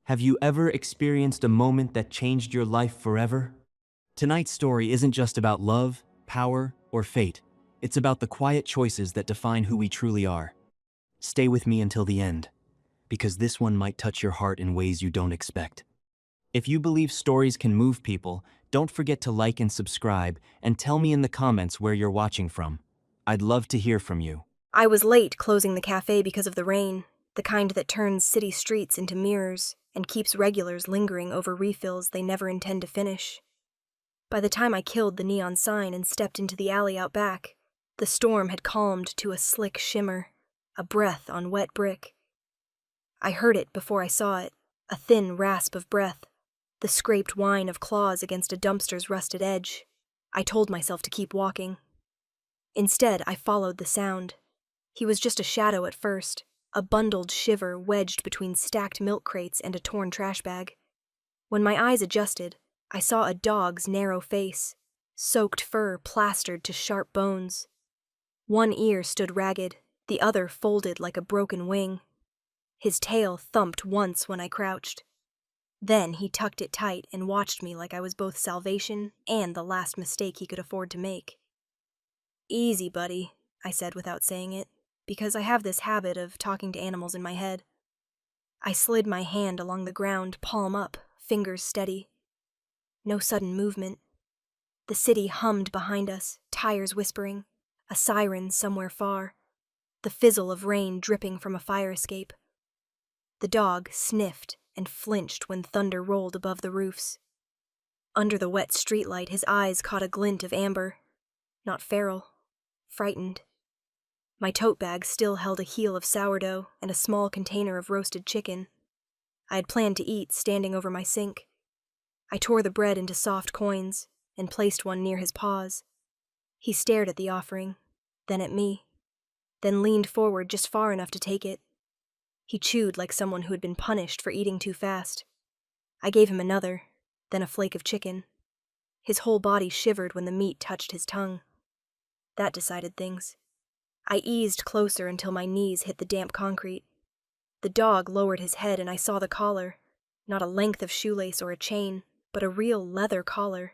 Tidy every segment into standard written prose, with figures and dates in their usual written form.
Have you ever experienced a moment that changed your life forever? Tonight's story isn't just about love, power, or fate. It's about the quiet choices that define who we truly are. Stay with me until the end, because this one might touch your heart in ways you don't expect. If you believe stories can move people, don't forget to like and subscribe, and tell me in the comments where you're watching from. I'd love to hear from you. I was late closing the cafe because of the rain, the kind that turns city streets into mirrors and keeps regulars lingering over refills they never intend to finish. By the time I killed the neon sign and stepped into the alley out back, the storm had calmed to a slick shimmer, a breath on wet brick. I heard it before I saw it, a thin rasp of breath, the scraped whine of claws against a dumpster's rusted edge. I told myself to keep walking. Instead, I followed the sound. He was just a shadow at first, a bundled shiver wedged between stacked milk crates and a torn trash bag. When my eyes adjusted, I saw a dog's narrow face, soaked fur plastered to sharp bones. One ear stood ragged, the other folded like a broken wing. His tail thumped once when I crouched. Then he tucked it tight and watched me like I was both salvation and the last mistake he could afford to make. "Easy, buddy," I said without saying it, because I have this habit of talking to animals in my head. I slid my hand along the ground, palm up, fingers steady. No sudden movement. The city hummed behind us, tires whispering, a siren somewhere far, the fizzle of rain dripping from a fire escape. The dog sniffed and flinched when thunder rolled above the roofs. Under the wet streetlight, his eyes caught a glint of amber. Not feral, frightened. My tote bag still held a heel of sourdough and a small container of roasted chicken. I had planned to eat standing over my sink. I tore the bread into soft coins and placed one near his paws. He stared at the offering, then at me, then leaned forward just far enough to take it. He chewed like someone who had been punished for eating too fast. I gave him another, then a flake of chicken. His whole body shivered when the meat touched his tongue. That decided things. I eased closer until my knees hit the damp concrete. The dog lowered his head and I saw the collar. Not a length of shoelace or a chain, but a real leather collar,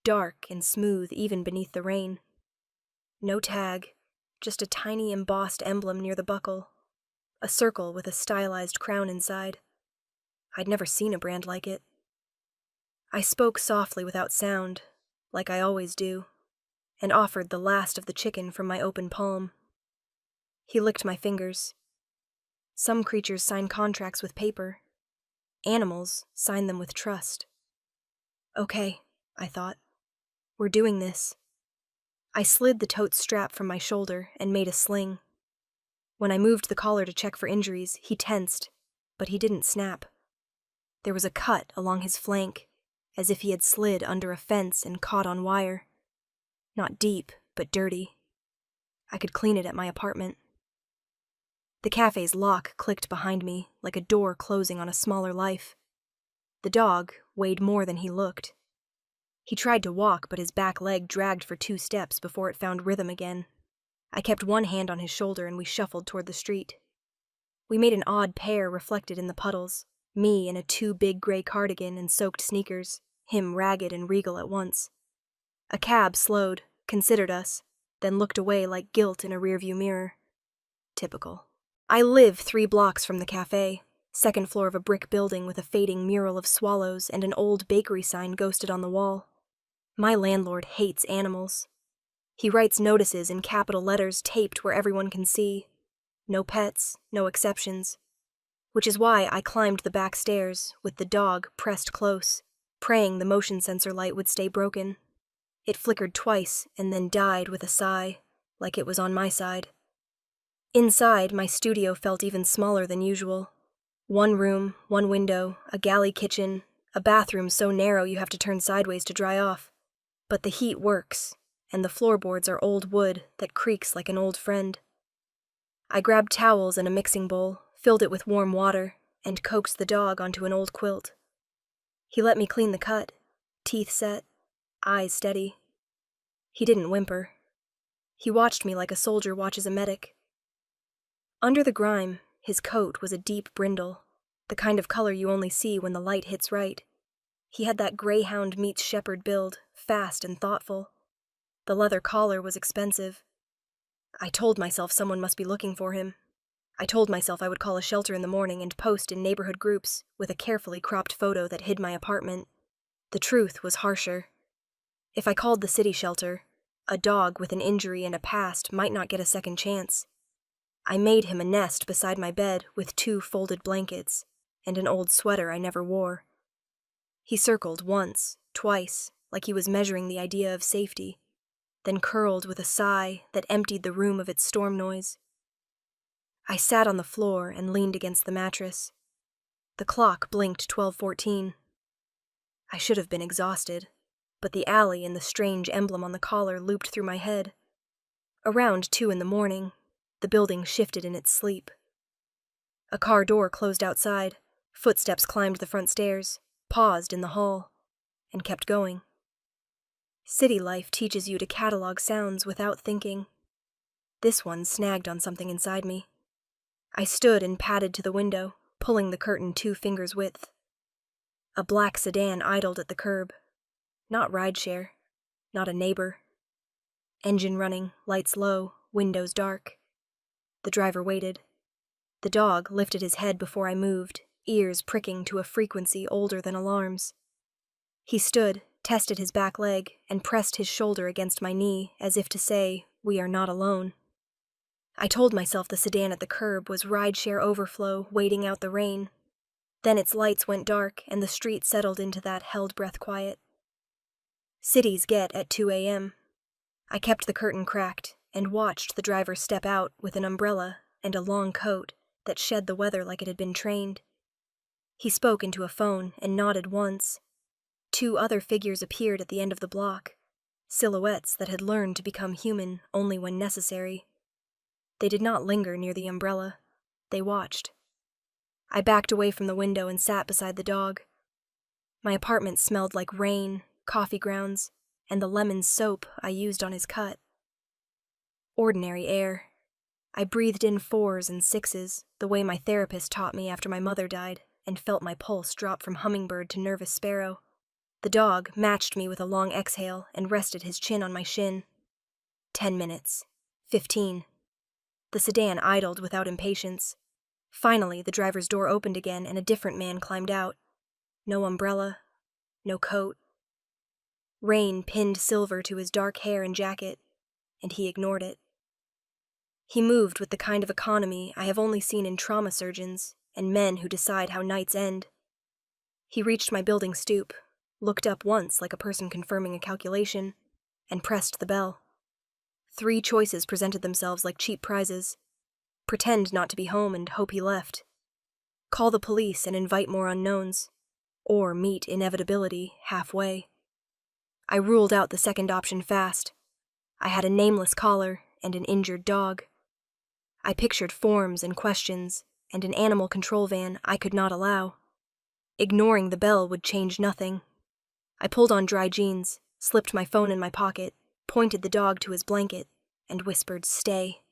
dark and smooth even beneath the rain. No tag, just a tiny embossed emblem near the buckle, a circle with a stylized crown inside. I'd never seen a brand like it. I spoke softly without sound, like I always do, and offered the last of the chicken from my open palm. He licked my fingers. Some creatures sign contracts with paper. Animals sign them with trust. Okay, I thought. We're doing this. I slid the tote strap from my shoulder and made a sling. When I moved the collar to check for injuries, he tensed, but he didn't snap. There was a cut along his flank, as if he had slid under a fence and caught on wire. Not deep, but dirty. I could clean it at my apartment. The cafe's lock clicked behind me, like a door closing on a smaller life. The dog weighed more than he looked. He tried to walk, but his back leg dragged for 2 steps before it found rhythm again. I kept one hand on his shoulder and we shuffled toward the street. We made an odd pair reflected in the puddles, me in a too big gray cardigan and soaked sneakers, him ragged and regal at once. A cab slowed, considered us, then looked away like guilt in a rearview mirror. Typical. I live 3 blocks from the cafe, second floor of a brick building with a fading mural of swallows and an old bakery sign ghosted on the wall. My landlord hates animals. He writes notices in capital letters taped where everyone can see. No pets, no exceptions. Which is why I climbed the back stairs, with the dog pressed close, praying the motion sensor light would stay broken. It flickered twice and then died with a sigh, like it was on my side. Inside, my studio felt even smaller than usual. 1 room, 1 window, a galley kitchen, a bathroom so narrow you have to turn sideways to dry off. But the heat works, and the floorboards are old wood that creaks like an old friend. I grabbed towels and a mixing bowl, filled it with warm water, and coaxed the dog onto an old quilt. He let me clean the cut, teeth set, eyes steady. He didn't whimper. He watched me like a soldier watches a medic. Under the grime, his coat was a deep brindle, the kind of color you only see when the light hits right. He had that greyhound meets shepherd build, fast and thoughtful. The leather collar was expensive. I told myself someone must be looking for him. I told myself I would call a shelter in the morning and post in neighborhood groups with a carefully cropped photo that hid my apartment. The truth was harsher. If I called the city shelter, a dog with an injury and a past might not get a second chance. I made him a nest beside my bed with 2 folded blankets and an old sweater I never wore. He circled once, twice, like he was measuring the idea of safety, then curled with a sigh that emptied the room of its storm noise. I sat on the floor and leaned against the mattress. The clock blinked 12:14. I should have been exhausted, but the alley and the strange emblem on the collar looped through my head. Around 2 in the morning, the building shifted in its sleep. A car door closed outside, footsteps climbed the front stairs, paused in the hall, and kept going. City life teaches you to catalog sounds without thinking. This one snagged on something inside me. I stood and padded to the window, pulling the curtain 2 fingers' width. A black sedan idled at the curb. Not rideshare, not a neighbor. Engine running, lights low, windows dark. The driver waited. The dog lifted his head before I moved, ears pricking to a frequency older than alarms. He stood, tested his back leg, and pressed his shoulder against my knee as if to say, "We are not alone." I told myself the sedan at the curb was rideshare overflow waiting out the rain. Then its lights went dark and the street settled into that held-breath quiet. Cities get at 2 a.m. I kept the curtain cracked and watched the driver step out with an umbrella and a long coat that shed the weather like it had been trained. He spoke into a phone and nodded once. 2 other figures appeared at the end of the block, silhouettes that had learned to become human only when necessary. They did not linger near the umbrella. They watched. I backed away from the window and sat beside the dog. My apartment smelled like rain, coffee grounds, and the lemon soap I used on his cut. Ordinary air. I breathed in 4s and 6s, the way my therapist taught me after my mother died, and felt my pulse drop from hummingbird to nervous sparrow. The dog matched me with a long exhale and rested his chin on my shin. 10 minutes. 15. The sedan idled without impatience. Finally, the driver's door opened again and a different man climbed out. No umbrella, no coat. Rain pinned silver to his dark hair and jacket, and he ignored it. He moved with the kind of economy I have only seen in trauma surgeons and men who decide how nights end. He reached my building stoop, looked up once like a person confirming a calculation, and pressed the bell. 3 choices presented themselves like cheap prizes. Pretend not to be home and hope he left. Call the police and invite more unknowns. Or meet inevitability halfway. I ruled out the second option fast. I had a nameless collar and an injured dog. I pictured forms and questions and an animal control van I could not allow. Ignoring the bell would change nothing. I pulled on dry jeans, slipped my phone in my pocket, pointed the dog to his blanket, and whispered, "Stay."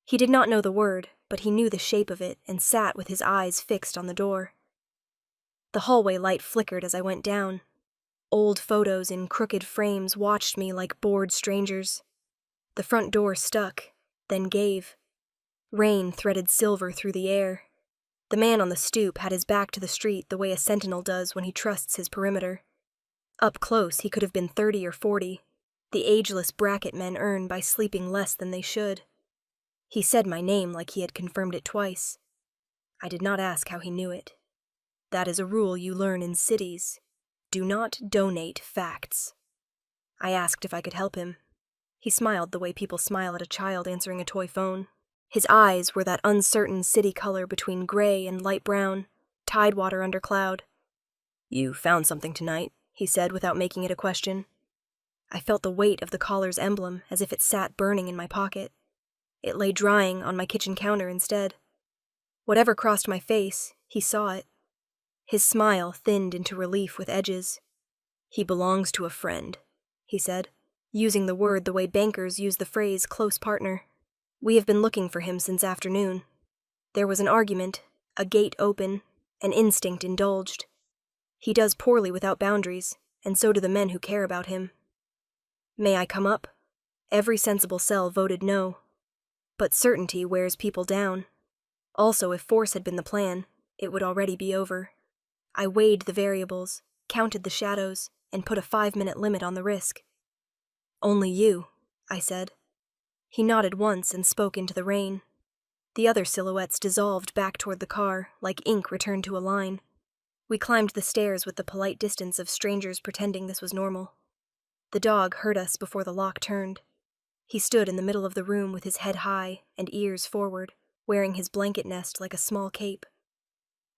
He did not know the word, but he knew the shape of it and sat with his eyes fixed on the door. The hallway light flickered as I went down. Old photos in crooked frames watched me like bored strangers. The front door stuck, then gave. Rain threaded silver through the air. The man on the stoop had his back to the street the way a sentinel does when he trusts his perimeter. Up close, he could have been 30 or 40, the ageless bracket men earn by sleeping less than they should. He said my name like he had confirmed it twice. I did not ask how he knew it. That is a rule you learn in cities. Do not donate facts. I asked if I could help him. He smiled the way people smile at a child answering a toy phone. His eyes were that uncertain city color between gray and light brown, tidewater under cloud. "You found something tonight," he said without making it a question. I felt the weight of the collar's emblem as if it sat burning in my pocket. It lay drying on my kitchen counter instead. Whatever crossed my face, he saw it. His smile thinned into relief with edges. "He belongs to a friend," he said, using the word the way bankers use the phrase close partner. "We have been looking for him since afternoon. There was an argument, a gate open, An instinct indulged. He does poorly without boundaries, and so do the men who care about him. May I come up? Every sensible cell voted no. But certainty wears people down. Also, if force had been the plan, it would already be over. I weighed the variables, counted the shadows, and put a 5-minute limit on the risk. Only you, I said. He nodded once and spoke into the rain. The other silhouettes dissolved back toward the car, like ink returned to a line. We climbed the stairs with the polite distance of strangers pretending this was normal. The dog heard us before the lock turned. He stood in the middle of the room with his head high and ears forward, wearing his blanket nest like a small cape.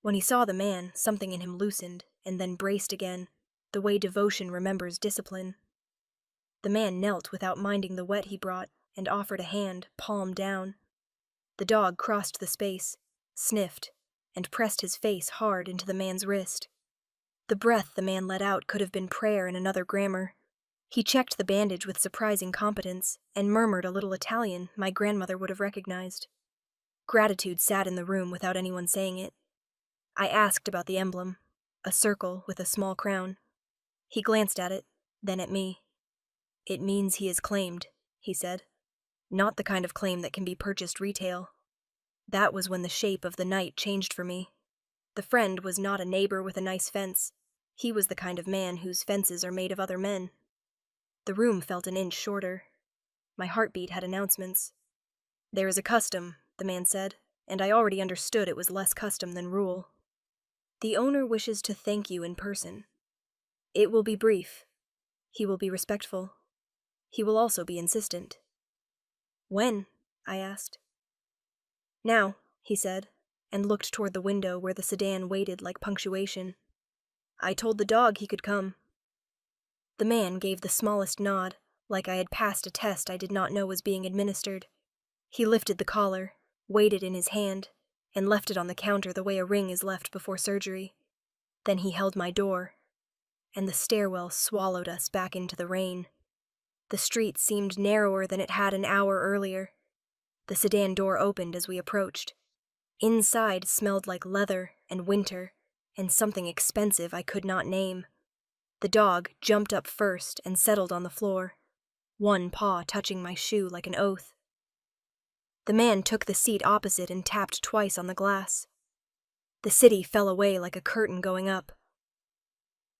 When he saw the man, something in him loosened and then braced again, the way devotion remembers discipline. The man knelt without minding the wet he brought and offered a hand, palm down. The dog crossed the space, sniffed, and pressed his face hard into the man's wrist. The breath the man let out could have been prayer in another grammar. He checked the bandage with surprising competence and murmured a little Italian my grandmother would have recognized. Gratitude sat in the room without anyone saying it. I asked about the emblem, a circle with a small crown. He glanced at it, then at me. It means he is claimed, he said. Not the kind of claim that can be purchased retail. That was when the shape of the night changed for me. The friend was not a neighbor with a nice fence. He was the kind of man whose fences are made of other men. The room felt an inch shorter. My heartbeat had announcements. There is a custom, the man said, and I already understood it was less custom than rule. The owner wishes to thank you in person. It will be brief. He will be respectful. He will also be insistent. When? I asked. Now, he said, and looked toward the window where the sedan waited like punctuation. I told the dog he could come. The man gave the smallest nod, like I had passed a test I did not know was being administered. He lifted the collar, weighed it in his hand, and left it on the counter the way a ring is left before surgery. Then he held my door, and the stairwell swallowed us back into the rain. The street seemed narrower than it had an hour earlier. The sedan door opened as we approached. Inside smelled like leather and winter, and something expensive I could not name. The dog jumped up first and settled on the floor, one paw touching my shoe like an oath. The man took the seat opposite and tapped twice on the glass. The city fell away like a curtain going up.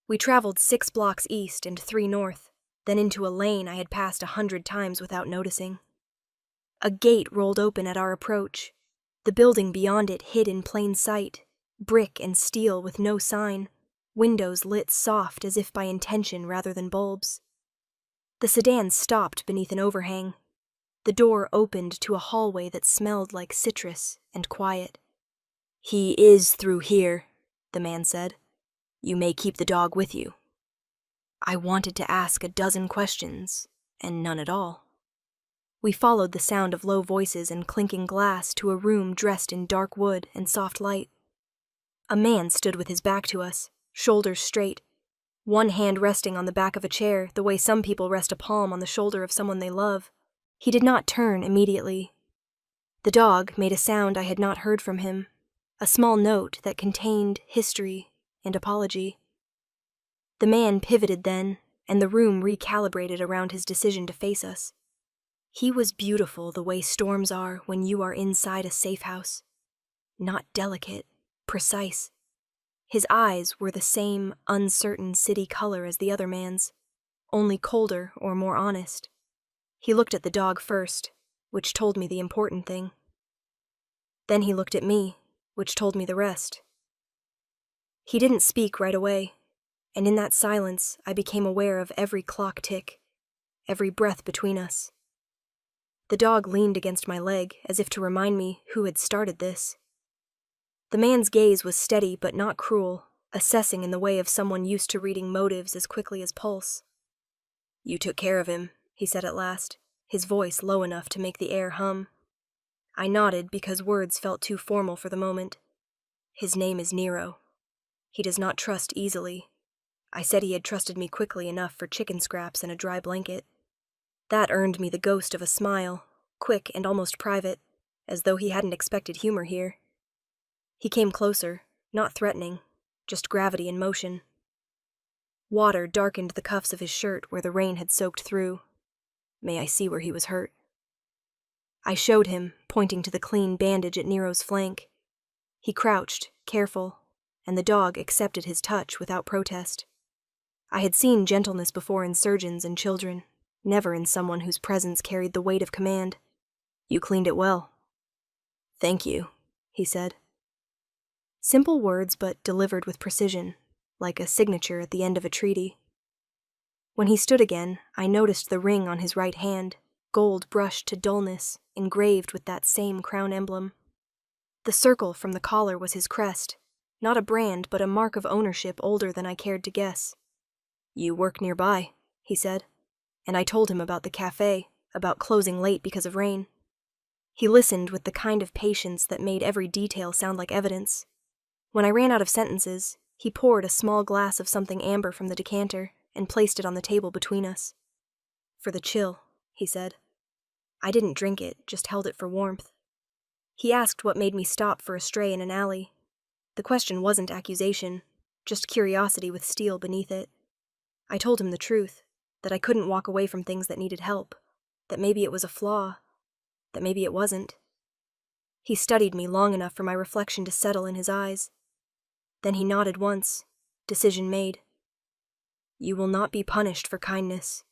We traveled 6 blocks east and 3 north, then into a lane I had passed 100 times without noticing. A gate rolled open at our approach. The building beyond it hid in plain sight, brick and steel with no sign, windows lit soft as if by intention rather than bulbs. The sedan stopped beneath an overhang. The door opened to a hallway that smelled like citrus and quiet. He is through here, the man said. You may keep the dog with you. I wanted to ask a dozen questions, and none at all. We followed the sound of low voices and clinking glass to a room dressed in dark wood and soft light. A man stood with his back to us, shoulders straight, one hand resting on the back of a chair the way some people rest a palm on the shoulder of someone they love. He did not turn immediately. The dog made a sound I had not heard from him, a small note that contained history and apology. The man pivoted then, and the room recalibrated around his decision to face us. He was beautiful the way storms are when you are inside a safe house. Not delicate, precise. His eyes were the same uncertain city color as the other man's, only colder or more honest. He looked at the dog first, which told me the important thing. Then he looked at me, which told me the rest. He didn't speak right away, and in that silence I became aware of every clock tick, every breath between us. The dog leaned against my leg as if to remind me who had started this. The man's gaze was steady but not cruel, assessing in the way of someone used to reading motives as quickly as pulse. You took care of him, he said at last, his voice low enough to make the air hum. I nodded because words felt too formal for the moment. His name is Nero. He does not trust easily. I said he had trusted me quickly enough for chicken scraps and a dry blanket. That earned me the ghost of a smile, quick and almost private, as though he hadn't expected humor here. He came closer, not threatening, just gravity in motion. Water darkened the cuffs of his shirt where the rain had soaked through. May I see where he was hurt? I showed him, pointing to the clean bandage at Nero's flank. He crouched, careful, and the dog accepted his touch without protest. I had seen gentleness before in surgeons and children, never in someone whose presence carried the weight of command. You cleaned it well. Thank you, he said. Simple words, but delivered with precision, like a signature at the end of a treaty. When he stood again, I noticed the ring on his right hand, gold brushed to dullness, engraved with that same crown emblem. The circle from the collar was his crest, not a brand but a mark of ownership older than I cared to guess. You work nearby, he said, and I told him about the cafe, about closing late because of rain. He listened with the kind of patience that made every detail sound like evidence. When I ran out of sentences, he poured a small glass of something amber from the decanter and placed it on the table between us. For the chill, he said. I didn't drink it, just held it for warmth. He asked what made me stop for a stray in an alley. The question wasn't accusation, just curiosity with steel beneath it. I told him the truth, that I couldn't walk away from things that needed help, that maybe it was a flaw, that maybe it wasn't. He studied me long enough for my reflection to settle in his eyes. Then he nodded once, decision made. You will not be punished for kindness.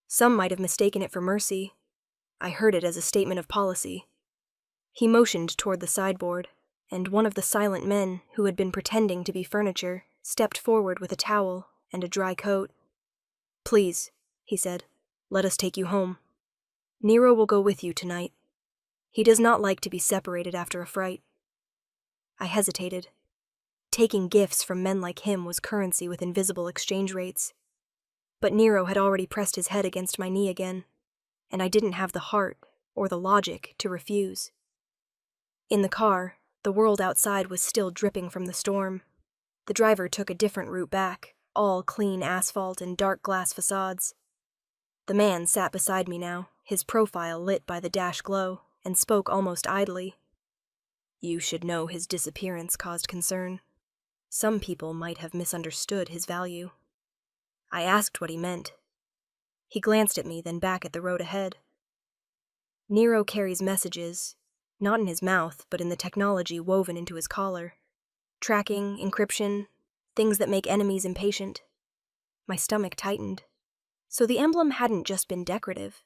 Some might have mistaken it for mercy. I heard it as a statement of policy. He motioned toward the sideboard, and one of the silent men, who had been pretending to be furniture, stepped forward with a towel and a dry coat. Please, he said, let us take you home. Nero will go with you tonight. He does not like to be separated after a fright. I hesitated. Taking gifts from men like him was currency with invisible exchange rates. But Nero had already pressed his head against my knee again, and I didn't have the heart or the logic to refuse. In the car, the world outside was still dripping from the storm. The driver took a different route back, all clean asphalt and dark glass facades. The man sat beside me now, his profile lit by the dash glow, and spoke almost idly. You should know his disappearance caused concern. Some people might have misunderstood his value. I asked what he meant. He glanced at me, then back at the road ahead. Nero carries messages, not in his mouth, but in the technology woven into his collar. Tracking, encryption, things that make enemies impatient. My stomach tightened. So the emblem hadn't just been decorative.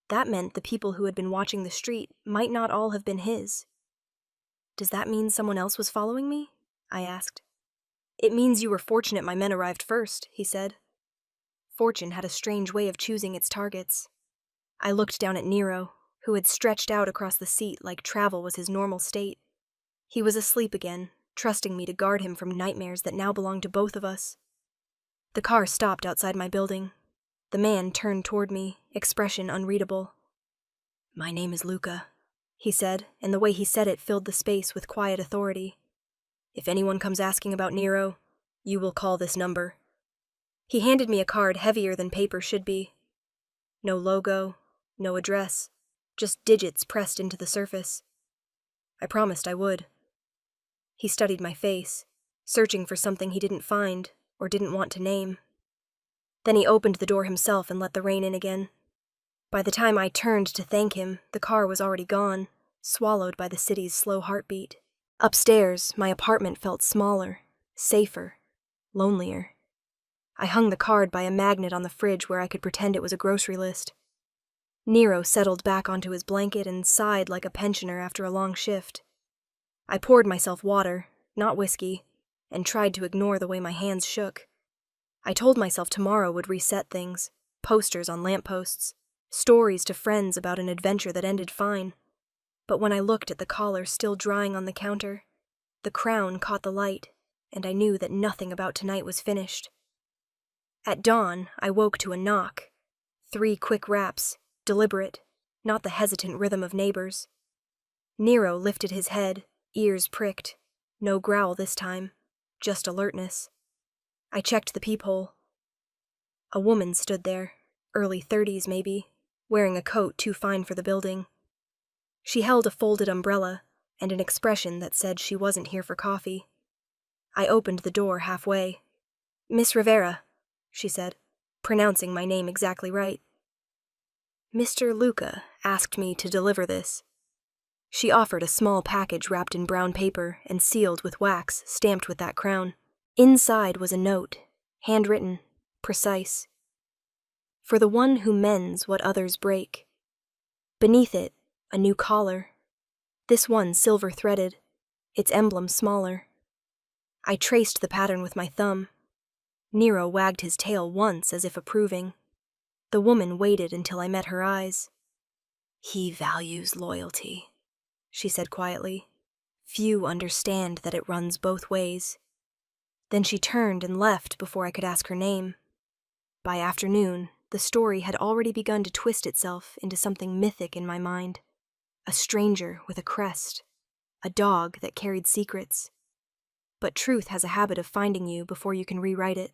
That meant the people who had been watching the street might not all have been his. Does that mean someone else was following me? I asked. It means you were fortunate my men arrived first, he said. Fortune had a strange way of choosing its targets. I looked down at Nero, who had stretched out across the seat like travel was his normal state. He was asleep again, trusting me to guard him from nightmares that now belonged to both of us. The car stopped outside my building. The man turned toward me, expression unreadable. My name is Luca, he said, and the way he said it filled the space with quiet authority. If anyone comes asking about Nero, you will call this number. He handed me a card heavier than paper should be. No logo, no address, just digits pressed into the surface. I promised I would. He studied my face, searching for something he didn't find or didn't want to name. Then he opened the door himself and let the rain in again. By the time I turned to thank him, the car was already gone, swallowed by the city's slow heartbeat. Upstairs, my apartment felt smaller, safer, lonelier. I hung the card by a magnet on the fridge where I could pretend it was a grocery list. Nero settled back onto his blanket and sighed like a pensioner after a long shift. I poured myself water, not whiskey, and tried to ignore the way my hands shook. I told myself tomorrow would reset things, posters on lampposts, stories to friends about an adventure that ended fine. But when I looked at the collar still drying on the counter, the crown caught the light, and I knew that nothing about tonight was finished. At dawn, I woke to a knock. 3 quick raps, deliberate, not the hesitant rhythm of neighbors. Nero lifted his head, ears pricked. No growl this time, just alertness. I checked the peephole. A woman stood there, early 30s maybe, wearing a coat too fine for the building. She held a folded umbrella and an expression that said she wasn't here for coffee. I opened the door halfway. "Miss Rivera," she said, pronouncing my name exactly right. "Mr. Luca asked me to deliver this." She offered a small package wrapped in brown paper and sealed with wax stamped with that crown. Inside was a note, handwritten, precise. "For the one who mends what others break." Beneath it, a new collar. This one silver-threaded, its emblem smaller. I traced the pattern with my thumb. Nero wagged his tail once as if approving. The woman waited until I met her eyes. "He values loyalty," she said quietly. "Few understand that it runs both ways." Then she turned and left before I could ask her name. By afternoon, the story had already begun to twist itself into something mythic in my mind. A stranger with a crest. A dog that carried secrets. But truth has a habit of finding you before you can rewrite it.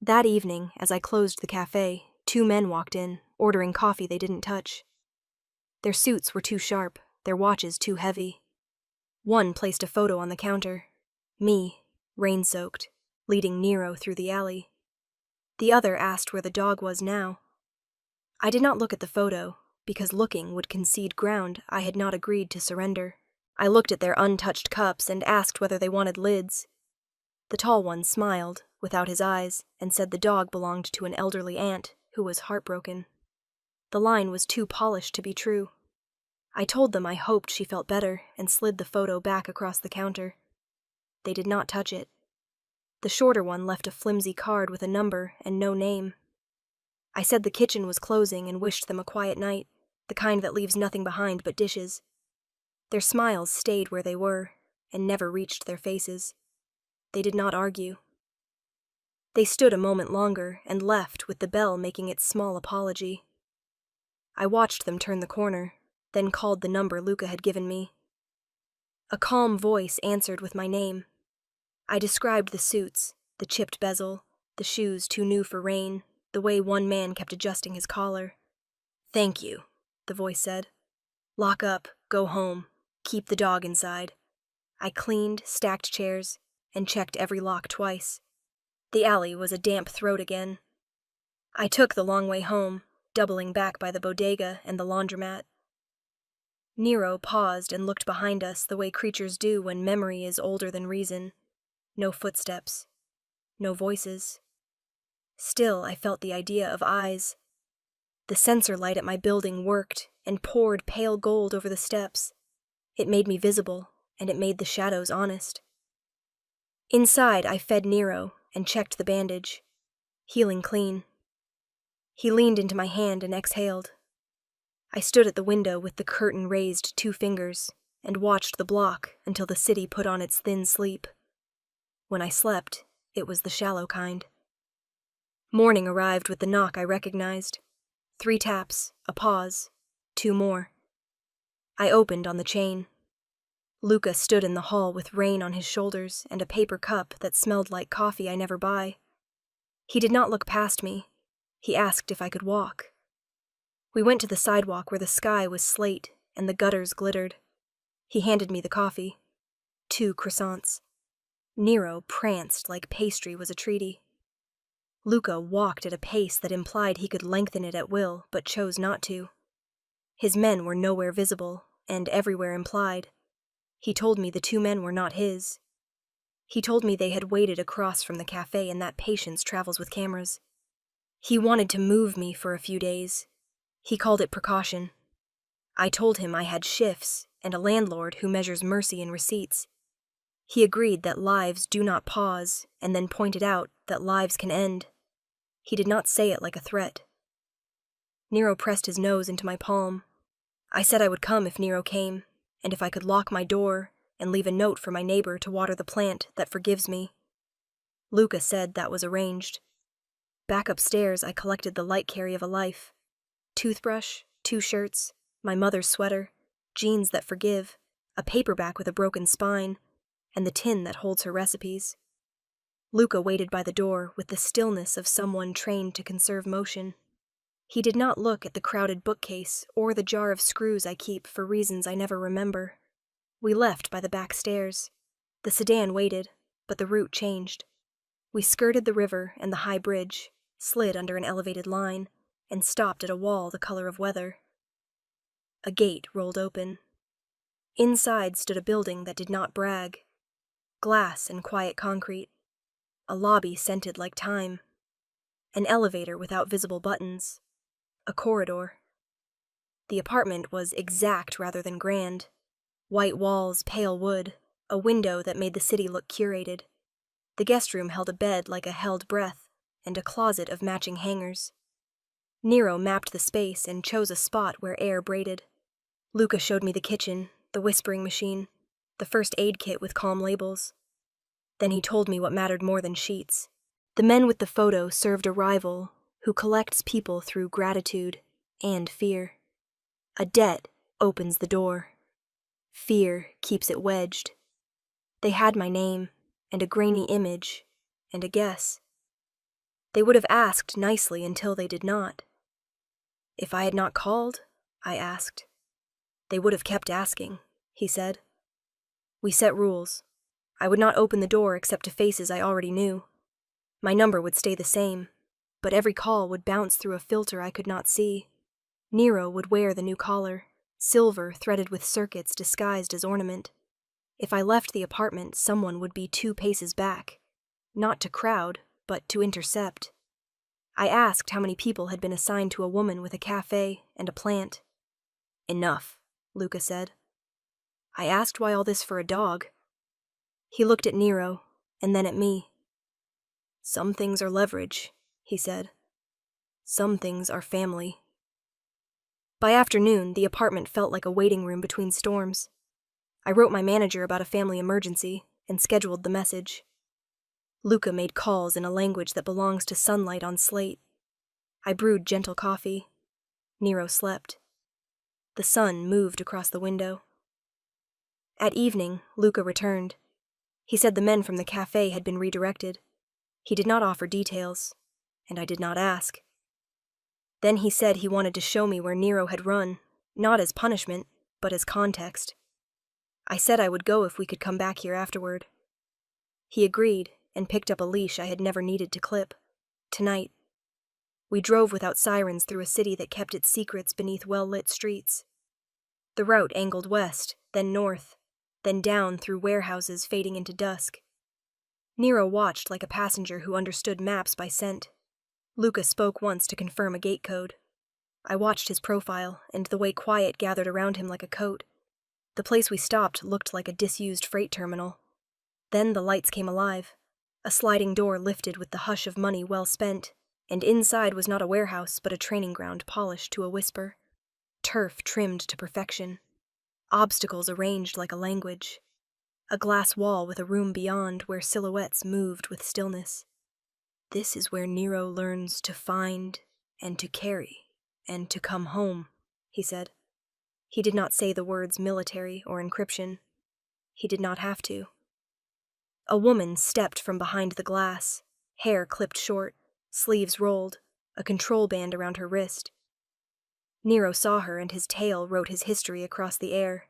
That evening, as I closed the cafe, 2 men walked in, ordering coffee they didn't touch. Their suits were too sharp, their watches too heavy. One placed a photo on the counter. Me, rain-soaked, leading Nero through the alley. The other asked where the dog was now. I did not look at the photo, because looking would concede ground I had not agreed to surrender. I looked at their untouched cups and asked whether they wanted lids. The tall one smiled, without his eyes, and said the dog belonged to an elderly aunt who was heartbroken. The line was too polished to be true. I told them I hoped she felt better and slid the photo back across the counter. They did not touch it. The shorter one left a flimsy card with a number and no name. I said the kitchen was closing and wished them a quiet night, the kind that leaves nothing behind but dishes. Their smiles stayed where they were and never reached their faces. They did not argue. They stood a moment longer and left with the bell making its small apology. I watched them turn the corner, then called the number Luca had given me. A calm voice answered with my name. I described the suits, the chipped bezel, the shoes too new for rain, the way one man kept adjusting his collar. "Thank you," the voice said. "Lock up, go home, keep the dog inside." I cleaned, stacked chairs, and checked every lock twice. The alley was a damp throat again. I took the long way home, doubling back by the bodega and the laundromat. Nero paused and looked behind us the way creatures do when memory is older than reason. No footsteps. No voices. Still, I felt the idea of eyes. The sensor light at my building worked and poured pale gold over the steps. It made me visible, and it made the shadows honest. Inside, I fed Nero and checked the bandage. Healing clean. He leaned into my hand and exhaled. I stood at the window with the curtain raised 2 fingers and watched the block until the city put on its thin sleep. When I slept, it was the shallow kind. Morning arrived with the knock I recognized. 3 taps, a pause, 2 more. I opened on the chain. Luca stood in the hall with rain on his shoulders and a paper cup that smelled like coffee I never buy. He did not look past me. He asked if I could walk. We went to the sidewalk where the sky was slate and the gutters glittered. He handed me the coffee. 2 croissants. Nero pranced like pastry was a treaty. Luca walked at a pace that implied he could lengthen it at will, but chose not to. His men were nowhere visible, and everywhere implied. He told me the 2 men were not his. He told me they had waited across from the cafe and that patience travels with cameras. He wanted to move me for a few days. He called it precaution. I told him I had shifts and a landlord who measures mercy in receipts. He agreed that lives do not pause, and then pointed out that lives can end. He did not say it like a threat. Nero pressed his nose into my palm. I said I would come if Nero came, and if I could lock my door and leave a note for my neighbor to water the plant that forgives me. Luca said that was arranged. Back upstairs, I collected the light carry of a life. Toothbrush, 2 shirts, my mother's sweater, jeans that forgive, a paperback with a broken spine, and the tin that holds her recipes. Luca waited by the door with the stillness of someone trained to conserve motion. He did not look at the crowded bookcase or the jar of screws I keep for reasons I never remember. We left by the back stairs. The sedan waited, but the route changed. We skirted the river and the high bridge, slid under an elevated line, and stopped at a wall the color of weather. A gate rolled open. Inside stood a building that did not brag. Glass and quiet concrete. A lobby scented like time. An elevator without visible buttons. A corridor. The apartment was exact rather than grand. White walls, pale wood, a window that made the city look curated. The guest room held a bed like a held breath, and a closet of matching hangers. Nero mapped the space and chose a spot where air braided. Luca showed me the kitchen, the whispering machine, the first aid kit with calm labels. Then he told me what mattered more than sheets. The men with the photo served a rival who collects people through gratitude and fear. A debt opens the door. Fear keeps it wedged. They had my name, and a grainy image, and a guess. They would have asked nicely until they did not. If I had not called, I asked. They would have kept asking, he said. We set rules. I would not open the door except to faces I already knew. My number would stay the same, but every call would bounce through a filter I could not see. Nero would wear the new collar, silver threaded with circuits disguised as ornament. If I left the apartment, someone would be 2 paces back, not to crowd, but to intercept. I asked how many people had been assigned to a woman with a cafe and a plant. Enough, Luca said. I asked why all this for a dog. He looked at Nero, and then at me. Some things are leverage, he said. Some things are family. By afternoon, the apartment felt like a waiting room between storms. I wrote my manager about a family emergency and scheduled the message. Luca made calls in a language that belongs to sunlight on slate. I brewed gentle coffee. Nero slept. The sun moved across the window. At evening, Luca returned. He said the men from the cafe had been redirected. He did not offer details, and I did not ask. Then he said he wanted to show me where Nero had run, not as punishment, but as context. I said I would go if we could come back here afterward. He agreed and picked up a leash I had never needed to clip. Tonight. We drove without sirens through a city that kept its secrets beneath well-lit streets. The route angled west, then north, then down through warehouses fading into dusk. Nero watched like a passenger who understood maps by scent. Luca spoke once to confirm a gate code. I watched his profile and the way quiet gathered around him like a coat. The place we stopped looked like a disused freight terminal. Then the lights came alive. A sliding door lifted with the hush of money well spent, and inside was not a warehouse but a training ground polished to a whisper. Turf trimmed to perfection. Obstacles arranged like a language. A glass wall with a room beyond where silhouettes moved with stillness. This is where Nero learns to find and to carry and to come home, he said. He did not say the words military or encryption. He did not have to. A woman stepped from behind the glass, hair clipped short, sleeves rolled, a control band around her wrist. Nero saw her and his tail wrote his history across the air.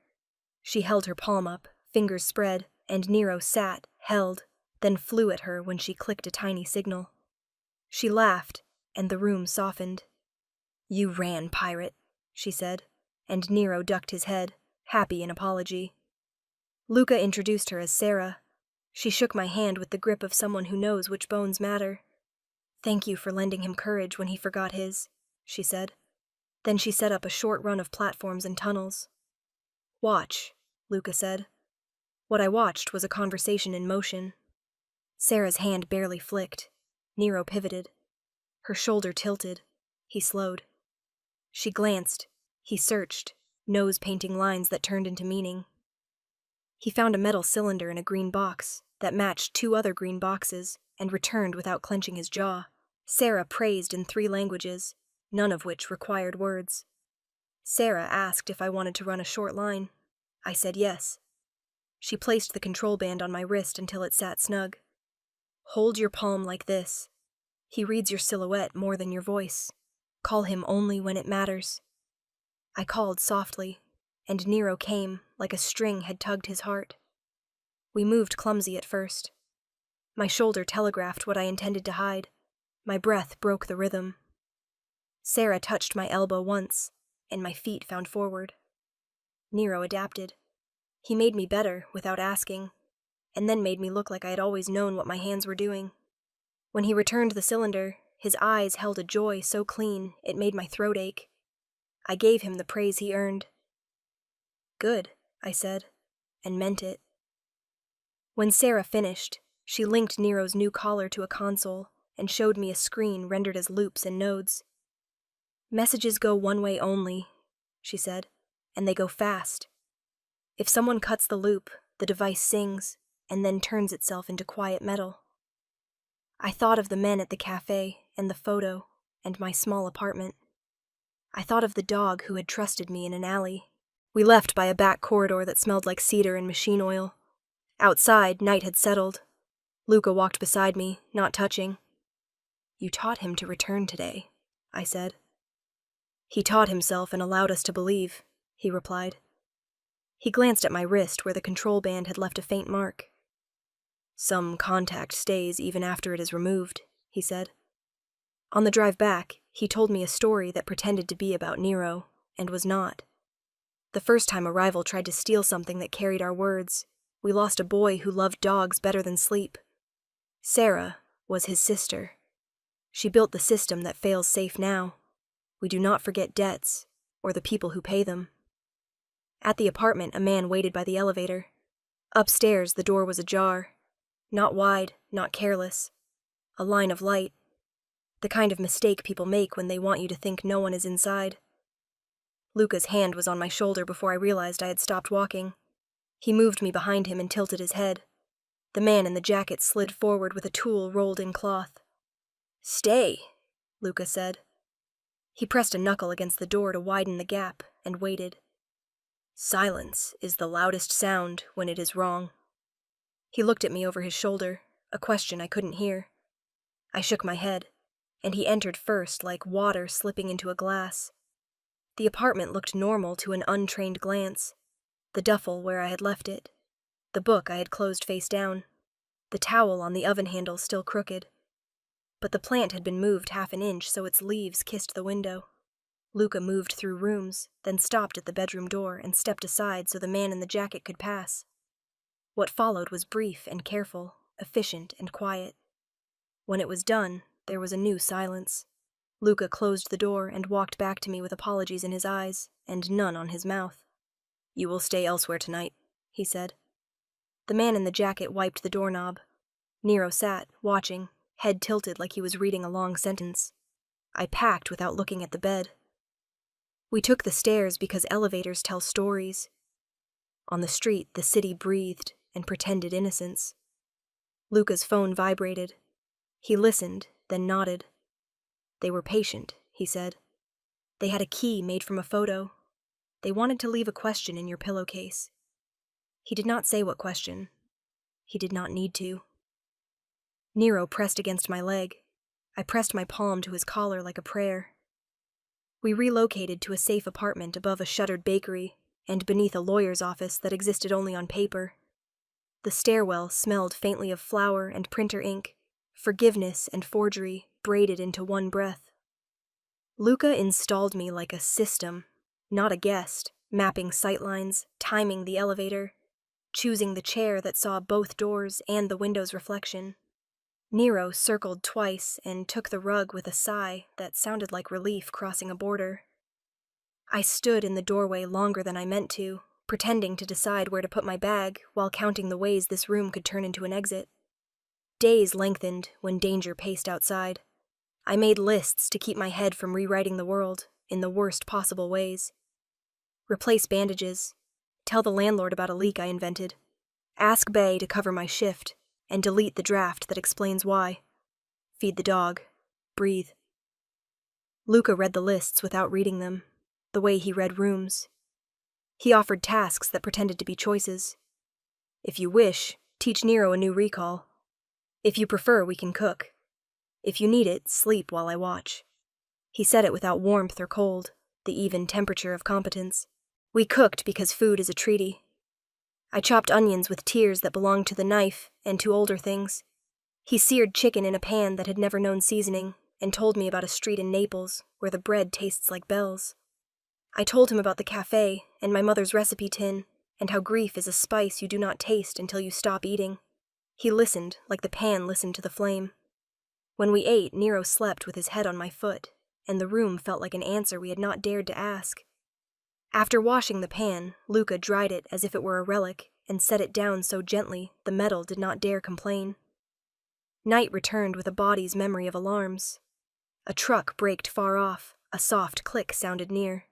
She held her palm up, fingers spread, and Nero sat, held, then flew at her when she clicked a tiny signal. She laughed, and the room softened. You ran, pirate, she said, and Nero ducked his head, happy in apology. Luca introduced her as Sarah. She shook my hand with the grip of someone who knows which bones matter. Thank you for lending him courage when he forgot his, she said. Then she set up a short run of platforms and tunnels. Watch, Luca said. What I watched was a conversation in motion. Sarah's hand barely flicked. Nero pivoted. Her shoulder tilted. He slowed. She glanced. He searched, nose painting lines that turned into meaning. He found a metal cylinder in a green box that matched 2 other green boxes and returned without clenching his jaw. Sarah praised in 3 languages, none of which required words. Sarah asked if I wanted to run a short line. I said yes. She placed the control band on my wrist until it sat snug. Hold your palm like this. He reads your silhouette more than your voice. Call him only when it matters. I called softly, and Nero came like a string had tugged his heart. We moved clumsy at first. My shoulder telegraphed what I intended to hide. My breath broke the rhythm. Sarah touched my elbow once, and my feet found forward. Nero adapted. He made me better without asking, and then made me look like I had always known what my hands were doing. When he returned the cylinder, his eyes held a joy so clean it made my throat ache. I gave him the praise he earned. "Good," I said, and meant it. When Sarah finished, she linked Nero's new collar to a console and showed me a screen rendered as loops and nodes. "Messages go one way only," she said, "and they go fast. If someone cuts the loop, the device sings, and then turns itself into quiet metal." I thought of the men at the cafe, and the photo, and my small apartment. I thought of the dog who had trusted me in an alley. We left by a back corridor that smelled like cedar and machine oil. Outside, night had settled. Luca walked beside me, not touching. "You taught him to return today," I said. "He taught himself and allowed us to believe," he replied. He glanced at my wrist where the control band had left a faint mark. "Some contact stays even after it is removed," he said. On the drive back, he told me a story that pretended to be about Nero, and was not. The first time a rival tried to steal something that carried our words, we lost a boy who loved dogs better than sleep. Sarah was his sister. She built the system that fails safe now. We do not forget debts, or the people who pay them. At the apartment, a man waited by the elevator. Upstairs, the door was ajar. Not wide, not careless. A line of light. The kind of mistake people make when they want you to think no one is inside. Luca's hand was on my shoulder before I realized I had stopped walking. He moved me behind him and tilted his head. The man in the jacket slid forward with a tool rolled in cloth. "Stay," Luca said. He pressed a knuckle against the door to widen the gap and waited. "Silence is the loudest sound when it is wrong." He looked at me over his shoulder, a question I couldn't hear. I shook my head, and he entered first like water slipping into a glass. The apartment looked normal to an untrained glance. The duffel where I had left it. The book I had closed face down. The towel on the oven handle still crooked. But the plant had been moved half an inch so its leaves kissed the window. Luca moved through rooms, then stopped at the bedroom door and stepped aside so the man in the jacket could pass. What followed was brief and careful, efficient and quiet. When it was done, there was a new silence. Luca closed the door and walked back to me with apologies in his eyes, and none on his mouth. "You will stay elsewhere tonight," he said. The man in the jacket wiped the doorknob. Nero sat, watching, head tilted like he was reading a long sentence. I packed without looking at the bed. We took the stairs because elevators tell stories. On the street, the city breathed and pretended innocence. Luca's phone vibrated. He listened, then nodded. "They were patient," he said. "They had a key made from a photo. They wanted to leave a question in your pillowcase." He did not say what question. He did not need to. Nero pressed against my leg. I pressed my palm to his collar like a prayer. We relocated to a safe apartment above a shuttered bakery and beneath a lawyer's office that existed only on paper. The stairwell smelled faintly of flour and printer ink, forgiveness and forgery braided into one breath. Luca installed me like a system, not a guest, mapping sightlines, timing the elevator, choosing the chair that saw both doors and the window's reflection. Nero circled twice and took the rug with a sigh that sounded like relief crossing a border. I stood in the doorway longer than I meant to, pretending to decide where to put my bag while counting the ways this room could turn into an exit. Days lengthened when danger paced outside. I made lists to keep my head from rewriting the world in the worst possible ways. Replace bandages. Tell the landlord about a leak I invented. Ask Bay to cover my shift, and delete the draft that explains why. Feed the dog. Breathe. Luca read the lists without reading them, the way he read rooms. He offered tasks that pretended to be choices. "If you wish, teach Nero a new recall. If you prefer, we can cook. If you need it, sleep while I watch." He said it without warmth or cold, the even temperature of competence. We cooked because food is a treaty. I chopped onions with tears that belonged to the knife and to older things. He seared chicken in a pan that had never known seasoning and told me about a street in Naples where the bread tastes like bells. I told him about the cafe and my mother's recipe tin and how grief is a spice you do not taste until you stop eating. He listened like the pan listened to the flame. When we ate, Nero slept with his head on my foot, and the room felt like an answer we had not dared to ask. After washing the pan, Luca dried it as if it were a relic and set it down so gently the metal did not dare complain. Night returned with a body's memory of alarms. A truck braked far off, a soft click sounded near.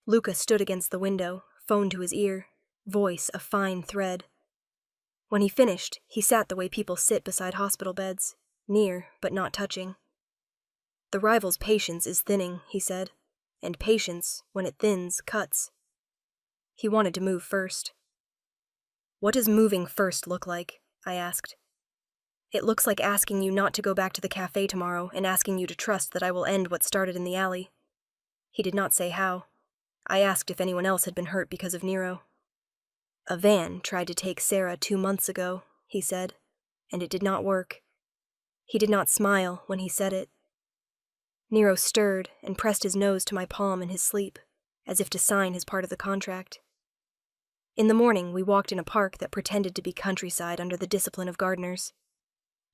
Luca stood against the window, phone to his ear, voice a fine thread. When he finished, he sat the way people sit beside hospital beds, near but not touching. The rival's patience is thinning, he said, and patience, when it thins, cuts. He wanted to move first. What does moving first look like? I asked. It looks like asking you not to go back to the cafe tomorrow and asking you to trust that I will end what started in the alley. He did not say how. I asked if anyone else had been hurt because of Nero. A van tried to take Sarah 2 months ago, he said, and it did not work. He did not smile when he said it. Nero stirred and pressed his nose to my palm in his sleep, as if to sign his part of the contract. In the morning, we walked in a park that pretended to be countryside under the discipline of gardeners.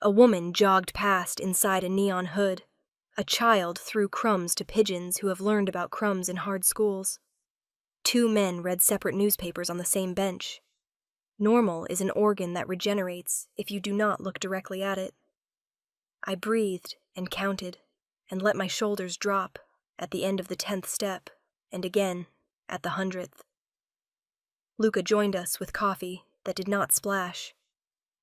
A woman jogged past inside a neon hood. A child threw crumbs to pigeons who have learned about crumbs in hard schools. 2 men read separate newspapers on the same bench. Normal is an organ that regenerates if you do not look directly at it. I breathed and counted, and let my shoulders drop at the end of the 10th step, and again at the 100th. Luca joined us with coffee that did not splash.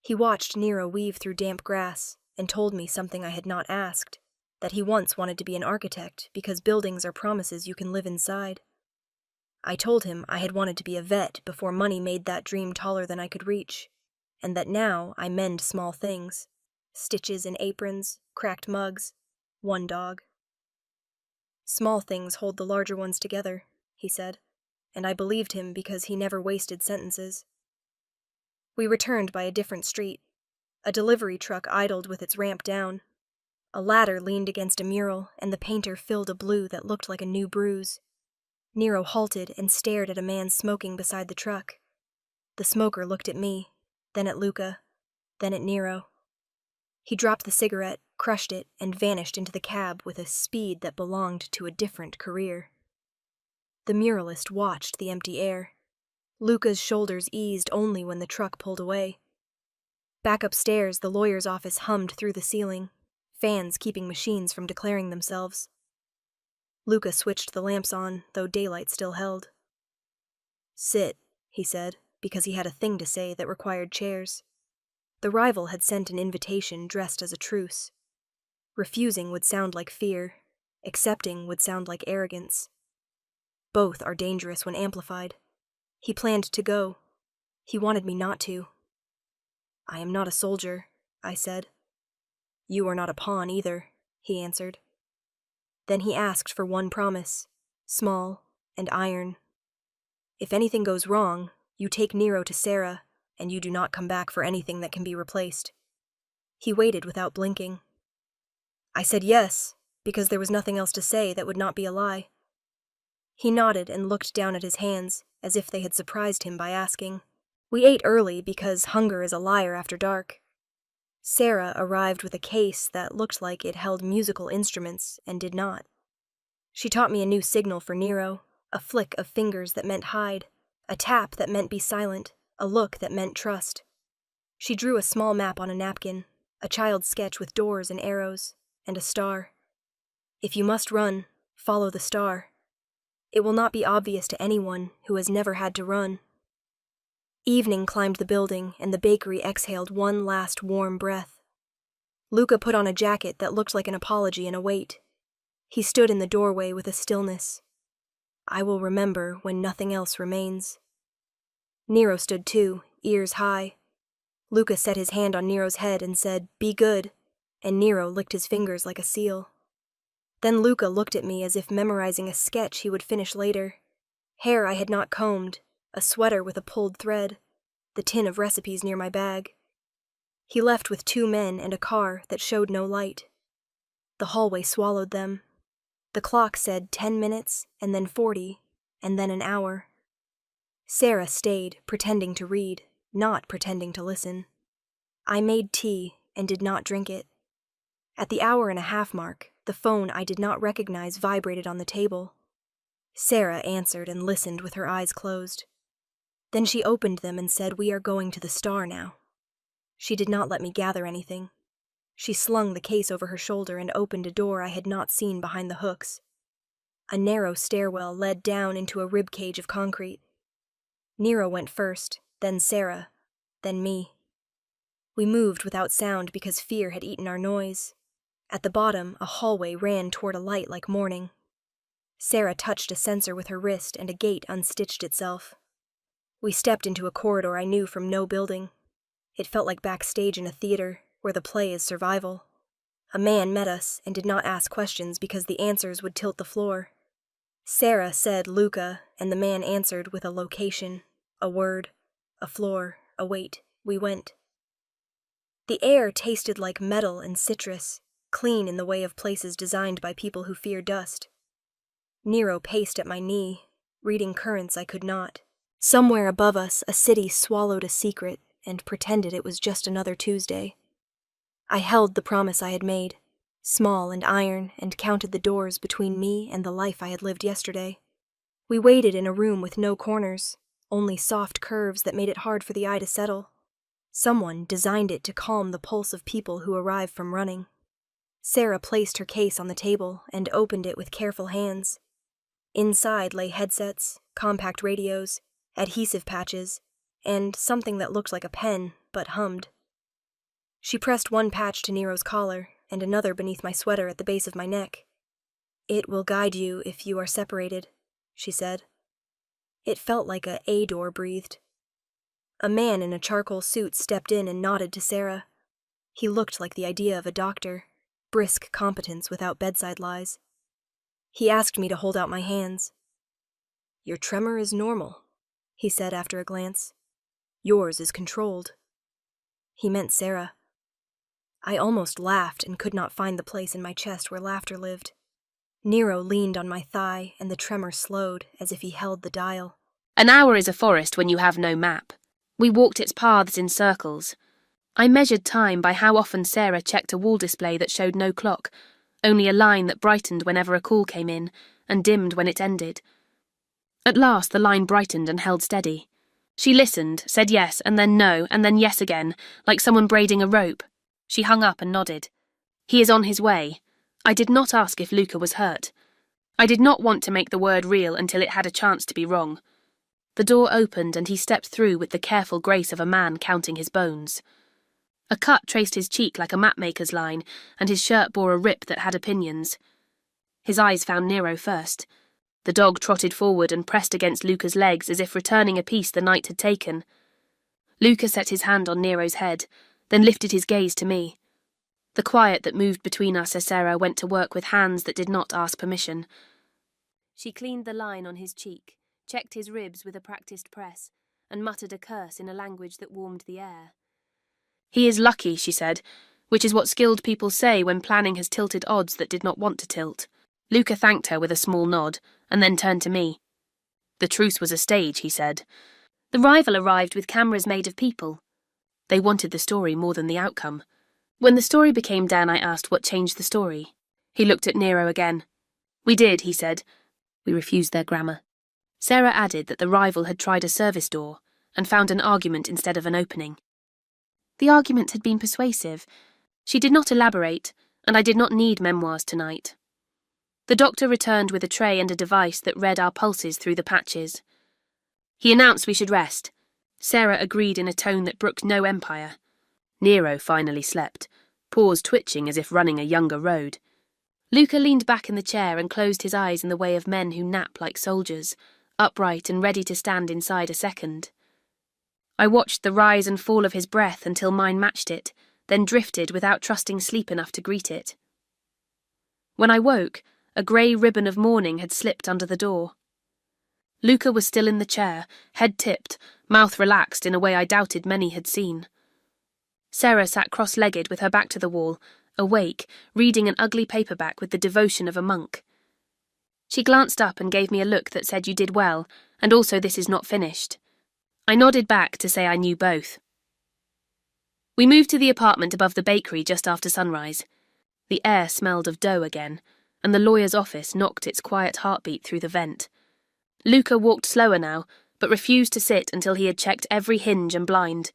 He watched Nero weave through damp grass and told me something I had not asked, that he once wanted to be an architect because buildings are promises you can live inside. I told him I had wanted to be a vet before money made that dream taller than I could reach, and that now I mend small things, stitches in aprons, cracked mugs, 1 dog. Small things hold the larger ones together, he said, and I believed him because he never wasted sentences. We returned by a different street. A delivery truck idled with its ramp down. A ladder leaned against a mural, and the painter filled a blue that looked like a new bruise. Nero halted and stared at a man smoking beside the truck. The smoker looked at me, then at Luca, then at Nero. He dropped the cigarette, crushed it, and vanished into the cab with a speed that belonged to a different career. The muralist watched the empty air. Luca's shoulders eased only when the truck pulled away. Back upstairs, the lawyer's office hummed through the ceiling, fans keeping machines from declaring themselves. Luca switched the lamps on, though daylight still held. Sit, he said, because he had a thing to say that required chairs. The rival had sent an invitation dressed as a truce. Refusing would sound like fear. Accepting would sound like arrogance. Both are dangerous when amplified. He planned to go. He wanted me not to. I am not a soldier, I said. You are not a pawn either, he answered. Then he asked for one promise, small and iron. If anything goes wrong, you take Nero to Sarah, and you do not come back for anything that can be replaced. He waited without blinking. I said yes, because there was nothing else to say that would not be a lie. He nodded and looked down at his hands, as if they had surprised him by asking. We ate early because hunger is a liar after dark. Sarah arrived with a case that looked like it held musical instruments and did not. She taught me a new signal for Nero, a flick of fingers that meant hide, a tap that meant be silent, a look that meant trust. She drew a small map on a napkin, a child's sketch with doors and arrows, and a star. If you must run, follow the star. It will not be obvious to anyone who has never had to run. Evening climbed the building, and the bakery exhaled one last warm breath. Luca put on a jacket that looked like an apology and a weight. He stood in the doorway with a stillness. I will remember when nothing else remains. Nero stood too, ears high. Luca set his hand on Nero's head and said, "Be good," and Nero licked his fingers like a seal. Then Luca looked at me as if memorizing a sketch he would finish later. Hair I had not combed, a sweater with a pulled thread, the tin of recipes near my bag. He left with 2 men and a car that showed no light. The hallway swallowed them. The clock said 10 minutes, and then 40, and then an hour. Sarah stayed, pretending to read, not pretending to listen. I made tea and did not drink it. At the hour-and-a-half mark, the phone I did not recognize vibrated on the table. Sarah answered and listened with her eyes closed. Then she opened them and said, "We are going to the Star now." She did not let me gather anything. She slung the case over her shoulder and opened a door I had not seen behind the hooks. A narrow stairwell led down into a ribcage of concrete. Nero went first, then Sarah, then me. We moved without sound because fear had eaten our noise. At the bottom, a hallway ran toward a light like morning. Sarah touched a sensor with her wrist and a gate unstitched itself. We stepped into a corridor I knew from no building. It felt like backstage in a theater, where the play is survival. A man met us and did not ask questions because the answers would tilt the floor. Sarah said Luca, and the man answered with a location, a word, a floor, a weight. We went. The air tasted like metal and citrus, clean in the way of places designed by people who fear dust. Nero paced at my knee, reading currents I could not. Somewhere above us, a city swallowed a secret and pretended it was just another Tuesday. I held the promise I had made, small and iron, and counted the doors between me and the life I had lived yesterday. We waited in a room with no corners, only soft curves that made it hard for the eye to settle. Someone designed it to calm the pulse of people who arrive from running. Sarah placed her case on the table and opened it with careful hands. Inside lay headsets, compact radios, adhesive patches, and something that looked like a pen, but hummed. She pressed one patch to Nero's collar and another beneath my sweater at the base of my neck. "It will guide you if you are separated," she said. It felt like a door breathed. A man in a charcoal suit stepped in and nodded to Sarah. He looked like the idea of a doctor, brisk competence without bedside lies. He asked me to hold out my hands. "Your tremor is normal," he said after a glance. "Yours is controlled." He meant Sarah. I almost laughed and could not find the place in my chest where laughter lived. Nero leaned on my thigh, and the tremor slowed as if he held the dial. An hour is a forest when you have no map. We walked its paths in circles. I measured time by how often Sarah checked a wall display that showed no clock, only a line that brightened whenever a call came in, and dimmed when it ended. At last the line brightened and held steady. She listened, said yes, and then no, and then yes again, like someone braiding a rope. She hung up and nodded. "He is on his way." I did not ask if Luca was hurt. I did not want to make the word real until it had a chance to be wrong. The door opened and he stepped through with the careful grace of a man counting his bones. A cut traced his cheek like a mapmaker's line, and his shirt bore a rip that had opinions. His eyes found Nero first. The dog trotted forward and pressed against Luca's legs as if returning a piece the night had taken. Luca set his hand on Nero's head, then lifted his gaze to me. The quiet that moved between us as Sarah went to work with hands that did not ask permission. She cleaned the line on his cheek, checked his ribs with a practiced press, and muttered a curse in a language that warmed the air. "He is lucky," she said, which is what skilled people say when planning has tilted odds that did not want to tilt. Luca thanked her with a small nod, and then turned to me. "The truce was a stage," he said. "The rival arrived with cameras made of people." They wanted the story more than the outcome. When the story became done, I asked what changed the story. He looked at Nero again. "We did," he said. "We refused their grammar." Sarah added that the rival had tried a service door and found an argument instead of an opening. The argument had been persuasive. She did not elaborate, and I did not need memoirs tonight. The doctor returned with a tray and a device that read our pulses through the patches. He announced we should rest. Sarah agreed in a tone that brooked no empire. Nero finally slept, paws twitching as if running a younger road. Luca leaned back in the chair and closed his eyes in the way of men who nap like soldiers, upright and ready to stand inside a second. I watched the rise and fall of his breath until mine matched it, then drifted without trusting sleep enough to greet it. When I woke, a grey ribbon of morning had slipped under the door. Luca was still in the chair, head tipped, mouth relaxed in a way I doubted many had seen. Sarah sat cross-legged with her back to the wall, awake, reading an ugly paperback with the devotion of a monk. She glanced up and gave me a look that said you did well, and also this is not finished. I nodded back to say I knew both. We moved to the apartment above the bakery just after sunrise. The air smelled of dough again, and the lawyer's office knocked its quiet heartbeat through the vent. Luca walked slower now, but refused to sit until he had checked every hinge and blind.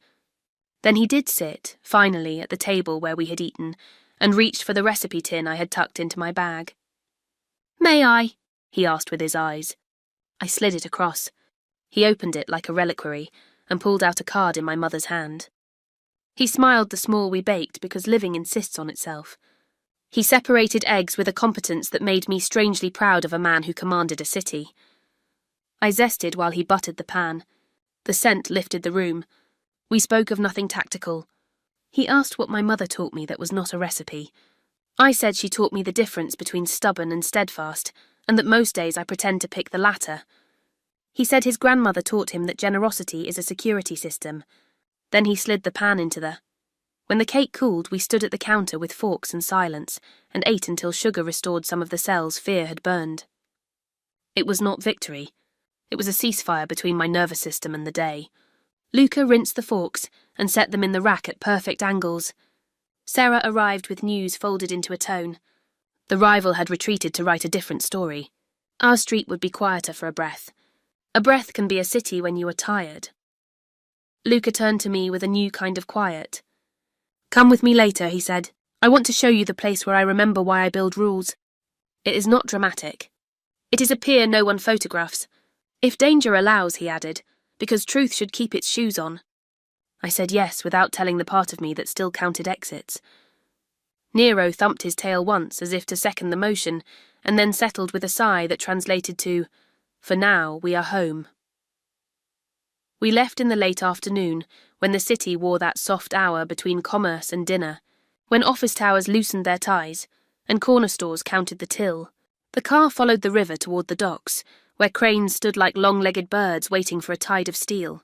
Then he did sit, finally, at the table where we had eaten, and reached for the recipe tin I had tucked into my bag. "May I?" he asked with his eyes. I slid it across. He opened it like a reliquary, and pulled out a card in my mother's hand. He smiled the small we baked because living insists on itself. He separated eggs with a competence that made me strangely proud of a man who commanded a city. I zested while he buttered the pan. The scent lifted the room. We spoke of nothing tactical. He asked what my mother taught me that was not a recipe. I said she taught me the difference between stubborn and steadfast, and that most days I pretend to pick the latter. He said his grandmother taught him that generosity is a security system. Then he slid the pan into the... When the cake cooled, we stood at the counter with forks and silence, and ate until sugar restored some of the cells fear had burned. It was not victory. It was a ceasefire between my nervous system and the day. Luca rinsed the forks and set them in the rack at perfect angles. Sarah arrived with news folded into a tone. The rival had retreated to write a different story. Our street would be quieter for a breath. A breath can be a city when you are tired. Luca turned to me with a new kind of quiet. "Come with me later," he said. "I want to show you the place where I remember why I build rules. It is not dramatic. It is a pier no one photographs. If danger allows," he added, "because truth should keep its shoes on." I said yes without telling the part of me that still counted exits. Nero thumped his tail once as if to second the motion, and then settled with a sigh that translated to, "For now, we are home." We left in the late afternoon, when the city wore that soft hour between commerce and dinner, when office towers loosened their ties, and corner stores counted the till. The car followed the river toward the docks, where cranes stood like long-legged birds waiting for a tide of steel.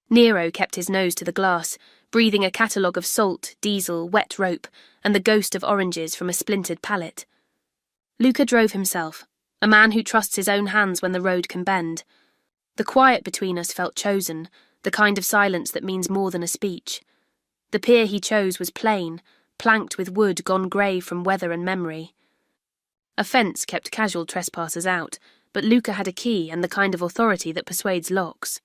Nero kept his nose to the glass, breathing a catalogue of salt, diesel, wet rope, and the ghost of oranges from a splintered pallet. Luca drove himself, a man who trusts his own hands when the road can bend. The quiet between us felt chosen, the kind of silence that means more than a speech. The pier he chose was plain, planked with wood gone grey from weather and memory. A fence kept casual trespassers out, but Luca had a key and the kind of authority that persuades locks.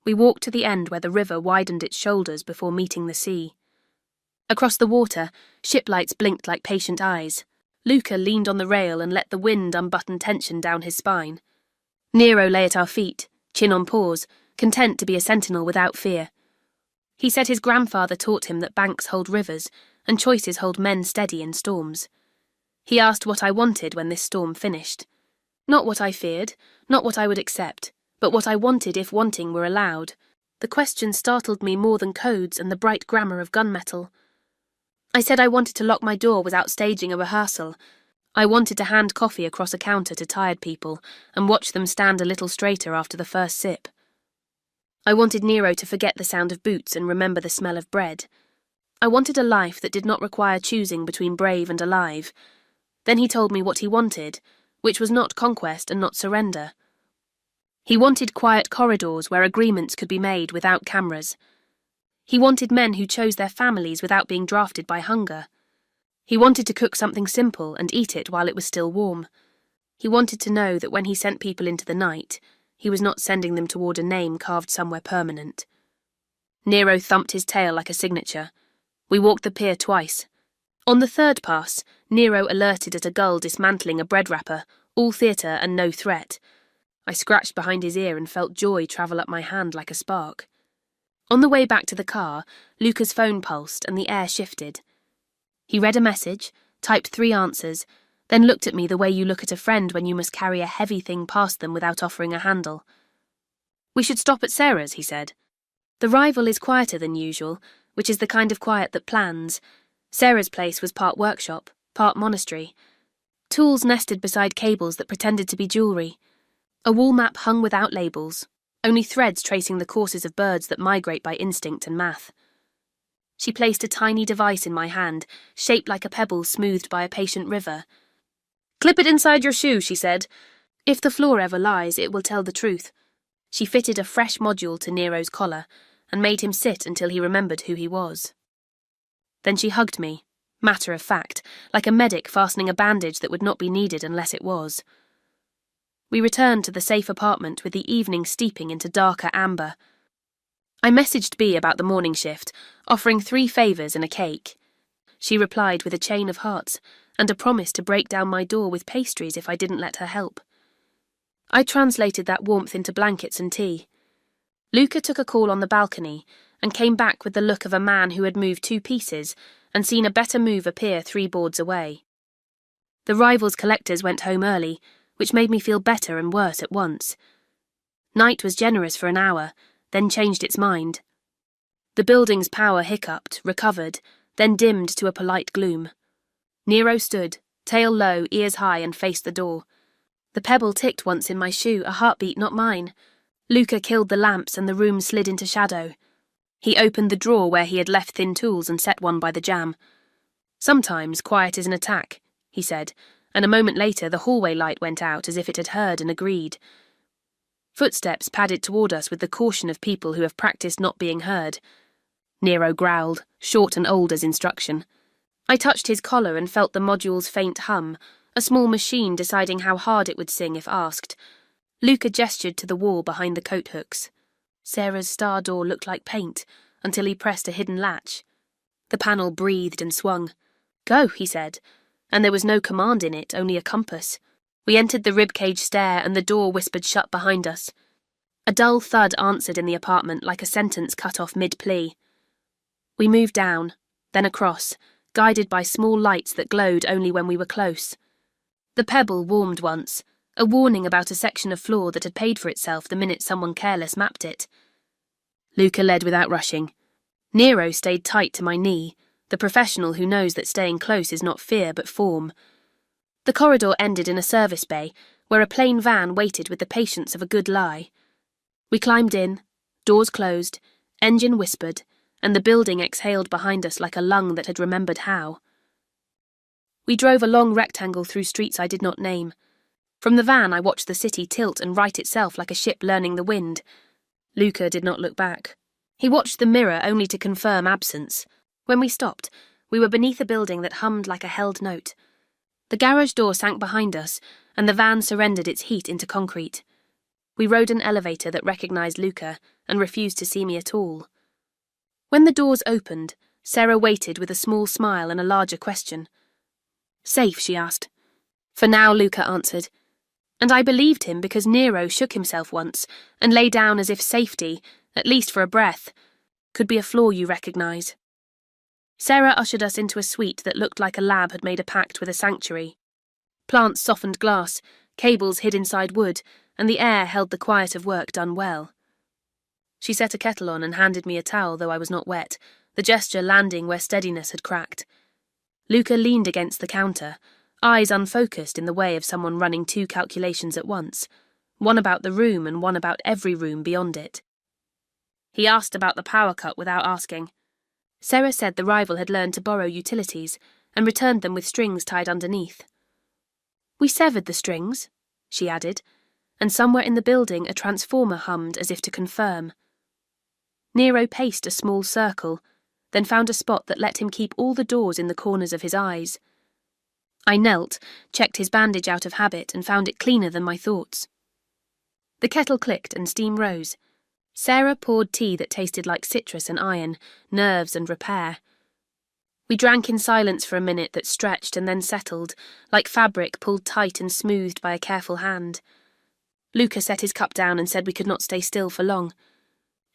We walked to the end where the river widened its shoulders before meeting the sea. Across the water, ship lights blinked like patient eyes. Luca leaned on the rail and let the wind unbutton tension down his spine. Nero lay at our feet, chin on paws, content to be a sentinel without fear. He said his grandfather taught him that banks hold rivers, and choices hold men steady in storms. He asked what I wanted when this storm finished. Not what I feared, not what I would accept, but what I wanted if wanting were allowed. The question startled me more than codes and the bright grammar of gunmetal. I said I wanted to lock my door without staging a rehearsal. I wanted to hand coffee across a counter to tired people and watch them stand a little straighter after the first sip. I wanted Nero to forget the sound of boots and remember the smell of bread. I wanted a life that did not require choosing between brave and alive. Then he told me what he wanted, which was not conquest and not surrender. He wanted quiet corridors where agreements could be made without cameras. He wanted men who chose their families without being drafted by hunger. He wanted to cook something simple and eat it while it was still warm. He wanted to know that when he sent people into the night, he was not sending them toward a name carved somewhere permanent. Nero thumped his tail like a signature. We walked the pier twice. On the third pass, Nero alerted at a gull dismantling a bread wrapper, all theatre and no threat. I scratched behind his ear and felt joy travel up my hand like a spark. On the way back to the car, Luca's phone pulsed and the air shifted. He read a message, typed 3 answers, then looked at me the way you look at a friend when you must carry a heavy thing past them without offering a handle. "We should stop at Sarah's," he said. "The rival is quieter than usual, which is the kind of quiet that plans. Sarah's place was part workshop, part monastery. Tools nested beside cables that pretended to be jewellery. A wall map hung without labels, only threads tracing the courses of birds that migrate by instinct and math. She placed a tiny device in my hand, shaped like a pebble smoothed by a patient river. "Clip it inside your shoe," she said. "If the floor ever lies, it will tell the truth." She fitted a fresh module to Nero's collar and made him sit until he remembered who he was. Then she hugged me, matter of fact, like a medic fastening a bandage that would not be needed unless it was. We returned to the safe apartment with the evening steeping into darker amber. I messaged B about the morning shift, offering 3 favours and a cake. She replied with a chain of hearts and a promise to break down my door with pastries if I didn't let her help. I translated that warmth into blankets and tea. Luca took a call on the balcony and came back with the look of a man who had moved 2 pieces and seen a better move appear 3 boards away. The rivals' collectors went home early, which made me feel better and worse at once. Night was generous for an hour, then changed its mind. The building's power hiccuped, recovered, then dimmed to a polite gloom. Nero stood, tail low, ears high, and faced the door. The pebble ticked once in my shoe, a heartbeat not mine. Luca killed the lamps and the room slid into shadow. He opened the drawer where he had left thin tools and set one by the jamb. "Sometimes quiet is an attack," he said, and a moment later the hallway light went out as if it had heard and agreed. Footsteps padded toward us with the caution of people who have practiced not being heard. Nero growled, short and old as instruction. I touched his collar and felt the module's faint hum, a small machine deciding how hard it would sing if asked. Luca gestured to the wall behind the coat hooks. Sarah's star door looked like paint, until he pressed a hidden latch. The panel breathed and swung. "Go," he said, and there was no command in it, only a compass. We entered the ribcage stair and the door whispered shut behind us. A dull thud answered in the apartment like a sentence cut off mid-plea. We moved down, then across, guided by small lights that glowed only when we were close. The pebble warmed once, a warning about a section of floor that had paid for itself the minute someone careless mapped it. Luca led without rushing. Nero stayed tight to my knee, the professional who knows that staying close is not fear but form. The corridor ended in a service bay, where a plain van waited with the patience of a good lie. We climbed in, doors closed, engine whispered, and the building exhaled behind us like a lung that had remembered how. We drove a long rectangle through streets I did not name. From the van I watched the city tilt and right itself like a ship learning the wind. Luca did not look back. He watched the mirror only to confirm absence. When we stopped, we were beneath a building that hummed like a held note. The garage door sank behind us, and the van surrendered its heat into concrete. We rode an elevator that recognized Luca and refused to see me at all. When the doors opened, Sarah waited with a small smile and a larger question. "Safe?" she asked. "For now," Luca answered. And I believed him because Nero shook himself once and lay down as if safety, at least for a breath, could be a flaw you recognize. Sarah ushered us into a suite that looked like a lab had made a pact with a sanctuary. Plants softened glass, cables hid inside wood, and the air held the quiet of work done well. She set a kettle on and handed me a towel, though I was not wet, the gesture landing where steadiness had cracked. Luca leaned against the counter, eyes unfocused in the way of someone running 2 calculations at once, one about the room and one about every room beyond it. He asked about the power cut without asking. Sarah said the rival had learned to borrow utilities and returned them with strings tied underneath. "We severed the strings," she added, and somewhere in the building a transformer hummed as if to confirm. Nero paced a small circle, then found a spot that let him keep all the doors in the corners of his eyes. I knelt, checked his bandage out of habit, and found it cleaner than my thoughts. The kettle clicked and steam rose. Sarah poured tea that tasted like citrus and iron, nerves and repair. We drank in silence for a minute that stretched and then settled, like fabric pulled tight and smoothed by a careful hand. Luca set his cup down and said we could not stay still for long.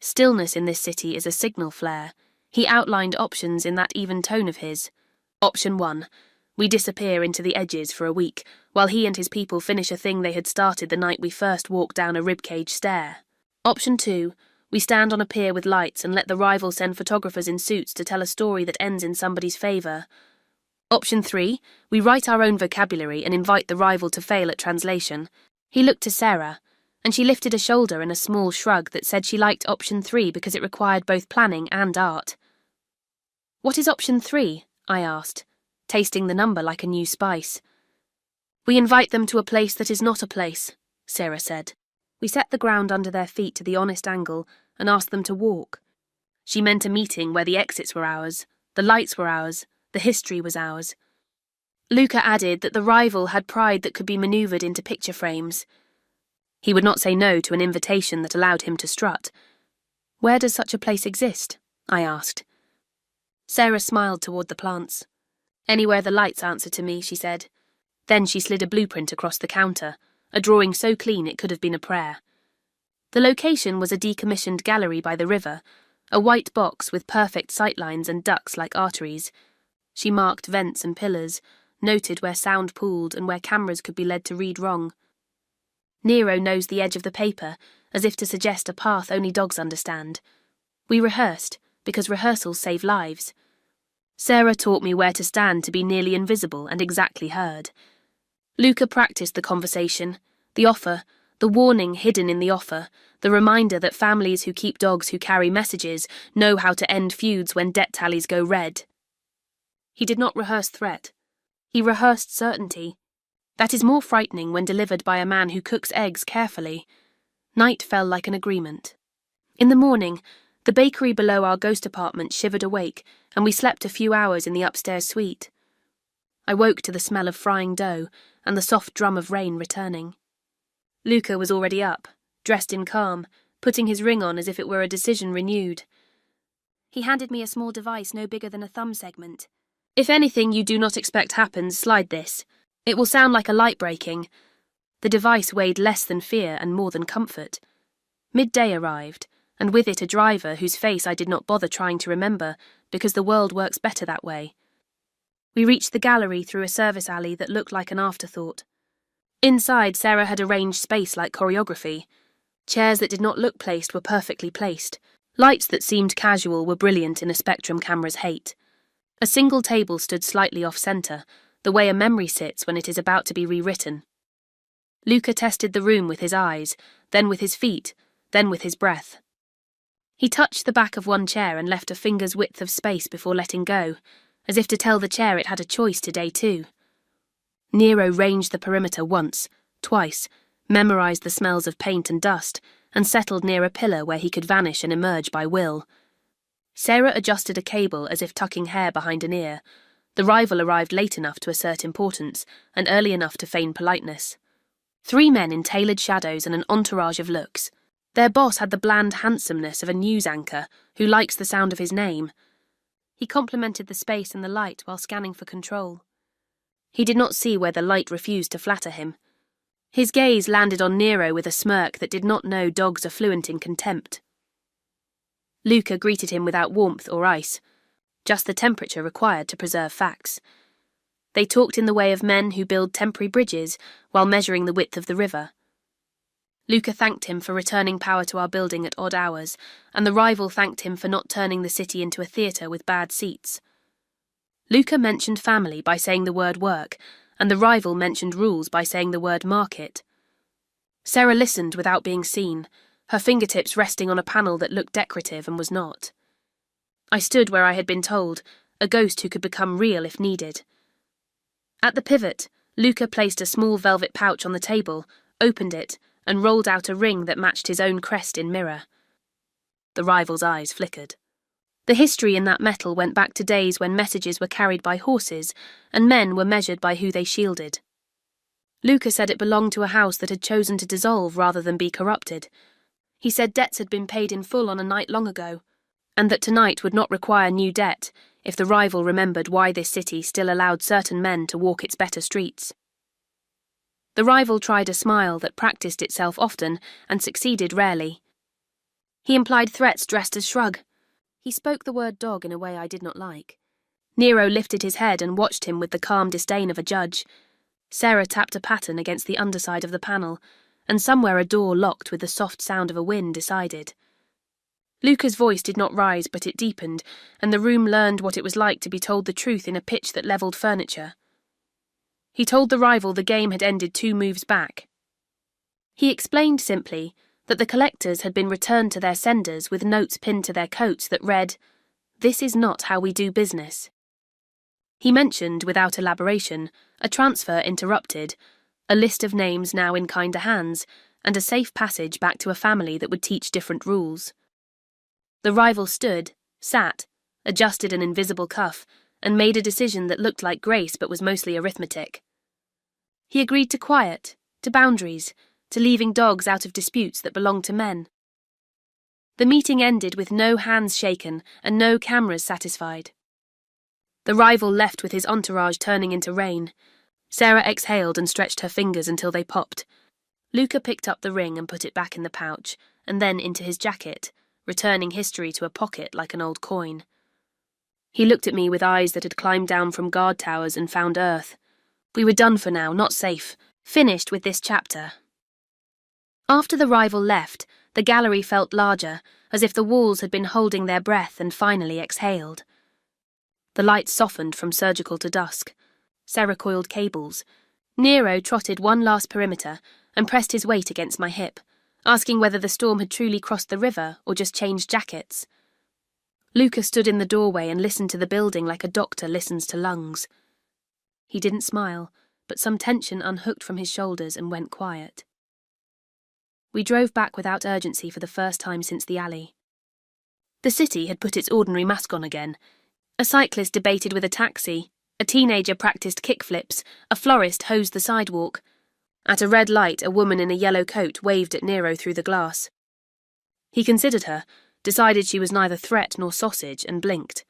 Stillness in this city is a signal flare. He outlined options in that even tone of his. Option 1. We disappear into the edges for a week, while he and his people finish a thing they had started the night we first walked down a ribcage stair. Option 2. We stand on a pier with lights and let the rival send photographers in suits to tell a story that ends in somebody's favour. Option 3. We write our own vocabulary and invite the rival to fail at translation. He looked to Sarah. and she lifted a shoulder in a small shrug that said she liked option 3 because it required both planning and art. "What is option 3?" I asked, tasting the number like a new spice. "We invite them to a place that is not a place," Sarah said. We set the ground under their feet to the honest angle and asked them to walk. She meant a meeting where the exits were ours, the lights were ours, the history was ours. Luca added that the rival had pride that could be manoeuvred into picture frames. He would not say no to an invitation that allowed him to strut. "Where does such a place exist?" I asked. Sarah smiled toward the plants. "Anywhere the lights answer to me," she said. Then she slid a blueprint across the counter, a drawing so clean it could have been a prayer. The location was a decommissioned gallery by the river, a white box with perfect sightlines and ducts like arteries. She marked vents and pillars, noted where sound pooled and where cameras could be led to read wrong. Nero nosed the edge of the paper, as if to suggest a path only dogs understand. We rehearsed, because rehearsals save lives. Sarah taught me where to stand to be nearly invisible and exactly heard. Luca practiced the conversation, the offer, the warning hidden in the offer, the reminder that families who keep dogs who carry messages know how to end feuds when debt tallies go red. He did not rehearse threat. He rehearsed certainty. That is more frightening when delivered by a man who cooks eggs carefully. Night fell like an agreement. In the morning, the bakery below our ghost apartment shivered awake, and we slept a few hours in the upstairs suite. I woke to the smell of frying dough and the soft drum of rain returning. Luca was already up, dressed in calm, putting his ring on as if it were a decision renewed. He handed me a small device no bigger than a thumb segment. "If anything you do not expect happens, slide this. It will sound like a light breaking." The device weighed less than fear and more than comfort. Midday arrived, and with it a driver whose face I did not bother trying to remember, because the world works better that way. We reached the gallery through a service alley that looked like an afterthought. Inside, Sarah had arranged space like choreography. Chairs that did not look placed were perfectly placed. Lights that seemed casual were brilliant in a Spectrum camera's hate. A single table stood slightly off-centre, the way a memory sits when it is about to be rewritten. Luca tested the room with his eyes, then with his feet, then with his breath. He touched the back of one chair and left a finger's width of space before letting go, as if to tell the chair it had a choice today too. Nero ranged the perimeter once, twice, memorized the smells of paint and dust, and settled near a pillar where he could vanish and emerge by will. Sarah adjusted a cable as if tucking hair behind an ear. The rival arrived late enough to assert importance, and early enough to feign politeness. 3 men in tailored shadows and an entourage of looks. Their boss had the bland handsomeness of a news anchor who likes the sound of his name. He complimented the space and the light while scanning for control. He did not see where the light refused to flatter him. His gaze landed on Nero with a smirk that did not know dogs are fluent in contempt. Luca greeted him without warmth or ice, just the temperature required to preserve facts. They talked in the way of men who build temporary bridges while measuring the width of the river. Luca thanked him for returning power to our building at odd hours, and the rival thanked him for not turning the city into a theatre with bad seats. Luca mentioned family by saying the word work, and the rival mentioned rules by saying the word market. Sarah listened without being seen, her fingertips resting on a panel that looked decorative and was not. I stood where I had been told, a ghost who could become real if needed. At the pivot, Luca placed a small velvet pouch on the table, opened it, and rolled out a ring that matched his own crest in mirror. The rival's eyes flickered. The history in that metal went back to days when messages were carried by horses and men were measured by who they shielded. Luca said it belonged to a house that had chosen to dissolve rather than be corrupted. He said debts had been paid in full on a night long ago, and that tonight would not require new debt if the rival remembered why this city still allowed certain men to walk its better streets. The rival tried a smile that practiced itself often and succeeded rarely. He implied threats dressed as shrug. He spoke the word dog in a way I did not like. Nero lifted his head and watched him with the calm disdain of a judge. Sarah tapped a pattern against the underside of the panel, and somewhere a door locked with the soft sound of a wind decided. Luca's voice did not rise, but it deepened, and the room learned what it was like to be told the truth in a pitch that levelled furniture. He told the rival the game had ended 2 moves back. He explained simply that the collectors had been returned to their senders with notes pinned to their coats that read, "This is not how we do business." He mentioned, without elaboration, a transfer interrupted, a list of names now in kinder hands, and a safe passage back to a family that would teach different rules. The rival stood, sat, adjusted an invisible cuff, and made a decision that looked like grace but was mostly arithmetic. He agreed to quiet, to boundaries, to leaving dogs out of disputes that belonged to men. The meeting ended with no hands shaken and no cameras satisfied. The rival left with his entourage turning into rain. Sarah exhaled and stretched her fingers until they popped. Luca picked up the ring and put it back in the pouch, and then into his jacket, returning history to a pocket like an old coin. He looked at me with eyes that had climbed down from guard towers and found earth. We were done for now, not safe, finished with this chapter. After the rival left, the gallery felt larger, as if the walls had been holding their breath and finally exhaled. The lights softened from surgical to dusk. Sarah coiled cables. Nero trotted one last perimeter and pressed his weight against my hip, asking whether the storm had truly crossed the river or just changed jackets. Luca stood in the doorway and listened to the building like a doctor listens to lungs. He didn't smile, but some tension unhooked from his shoulders and went quiet. We drove back without urgency for the first time since the alley. The city had put its ordinary mask on again. A cyclist debated with a taxi, a teenager practiced kickflips, a florist hosed the sidewalk. At a red light, a woman in a yellow coat waved at Nero through the glass. He considered her, decided she was neither threat nor sausage, and blinked.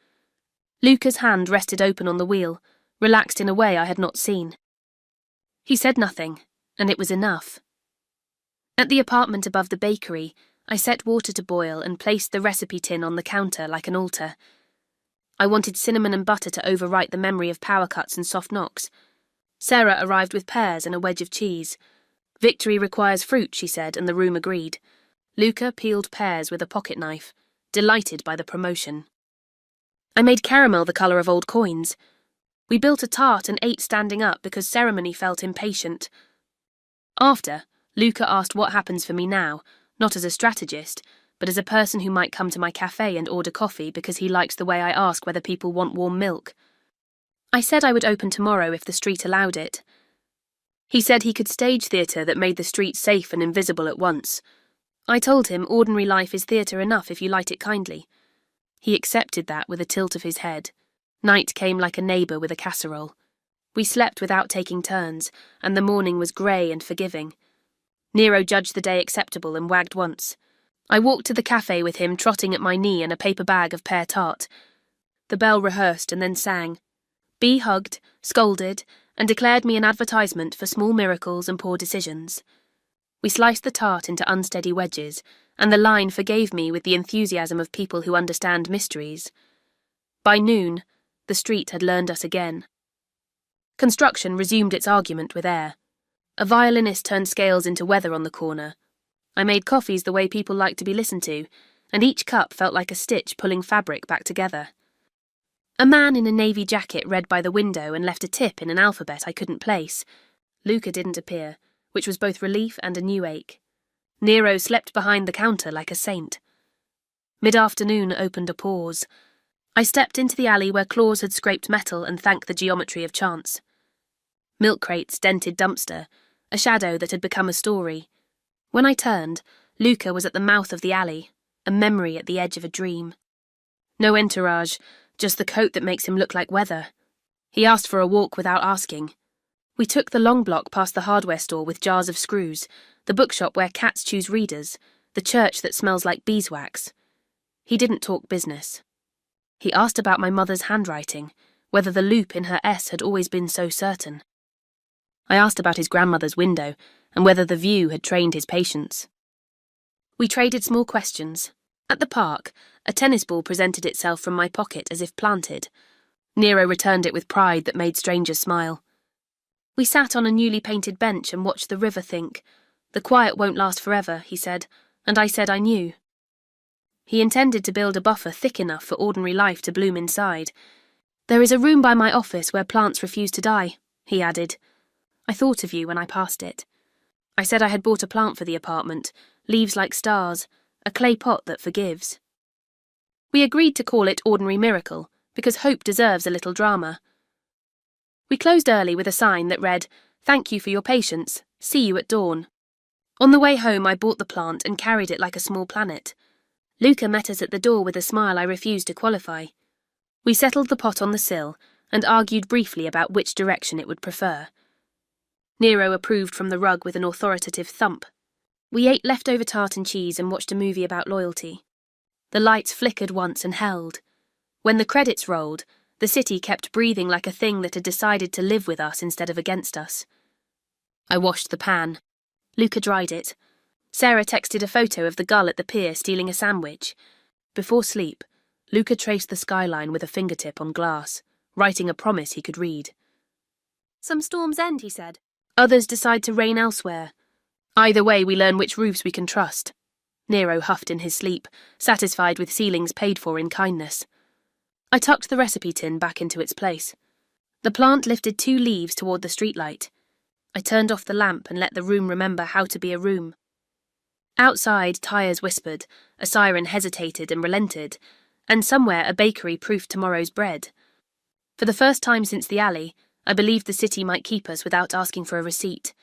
Luca's hand rested open on the wheel, relaxed in a way I had not seen. He said nothing, and it was enough. At the apartment above the bakery, I set water to boil and placed the recipe tin on the counter like an altar. I wanted cinnamon and butter to overwrite the memory of power cuts and soft knocks. Sarah arrived with pears and a wedge of cheese. Victory requires fruit, she said, and the room agreed. Luca peeled pears with a pocket knife, delighted by the promotion. I made caramel the colour of old coins. We built a tart and ate standing up because ceremony felt impatient. After, Luca asked what happens for me now, not as a strategist, but as a person who might come to my cafe and order coffee because he likes the way I ask whether people want warm milk. I said I would open tomorrow if the street allowed it. He said he could stage theatre that made the street safe and invisible at once. I told him ordinary life is theatre enough if you light it kindly. He accepted that with a tilt of his head. Night came like a neighbour with a casserole. We slept without taking turns, and the morning was grey and forgiving. Nero judged the day acceptable and wagged once. I walked to the cafe with him trotting at my knee and a paper bag of pear tart. The bell rehearsed and then sang. B hugged, scolded, and declared me an advertisement for small miracles and poor decisions. We sliced the tart into unsteady wedges, and the line forgave me with the enthusiasm of people who understand mysteries. By noon, the street had learned us again. Construction resumed its argument with air. A violinist turned scales into weather on the corner. I made coffees the way people like to be listened to, and each cup felt like a stitch pulling fabric back together. A man in a navy jacket read by the window and left a tip in an alphabet I couldn't place. Luca didn't appear, which was both relief and a new ache. Nero slept behind the counter like a saint. Mid-afternoon opened a pause. I stepped into the alley where claws had scraped metal and thanked the geometry of chance. Milk crates dented dumpster, a shadow that had become a story. When I turned, Luca was at the mouth of the alley, a memory at the edge of a dream. No entourage, just the coat that makes him look like weather. He asked for a walk without asking. We took the long block past the hardware store with jars of screws, the bookshop where cats choose readers, the church that smells like beeswax. He didn't talk business. He asked about my mother's handwriting, whether the loop in her S had always been so certain. I asked about his grandmother's window, and whether the view had trained his patience. We traded small questions. At the park, a tennis ball presented itself from my pocket as if planted. Nero returned it with pride that made strangers smile. We sat on a newly painted bench and watched the river think. The quiet won't last forever, he said, and I said I knew. He intended to build a buffer thick enough for ordinary life to bloom inside. There is a room by my office where plants refuse to die, he added. I thought of you when I passed it. I said I had bought a plant for the apartment, leaves like stars, a clay pot that forgives. We agreed to call it Ordinary Miracle, because hope deserves a little drama. We closed early with a sign that read, "Thank you for your patience. See you at dawn." On the way home, I bought the plant and carried it like a small planet. Luca met us at the door with a smile I refused to qualify. We settled the pot on the sill and argued briefly about which direction it would prefer. Nero approved from the rug with an authoritative thump. We ate leftover tart and cheese and watched a movie about loyalty. The lights flickered once and held. When the credits rolled, the city kept breathing like a thing that had decided to live with us instead of against us. I washed the pan. Luca dried it. Sarah texted a photo of the gull at the pier stealing a sandwich. Before sleep, Luca traced the skyline with a fingertip on glass, writing a promise he could read. "Some storms end," he said. "Others decide to reign elsewhere. Either way, we learn which roofs we can trust." Nero huffed in his sleep, satisfied with ceilings paid for in kindness. I tucked the recipe tin back into its place. The plant lifted 2 leaves toward the streetlight. I turned off the lamp and let the room remember how to be a room. Outside, tires whispered, a siren hesitated and relented, and somewhere a bakery proofed tomorrow's bread. For the first time since the alley, I believed the city might keep us without asking for a receipt.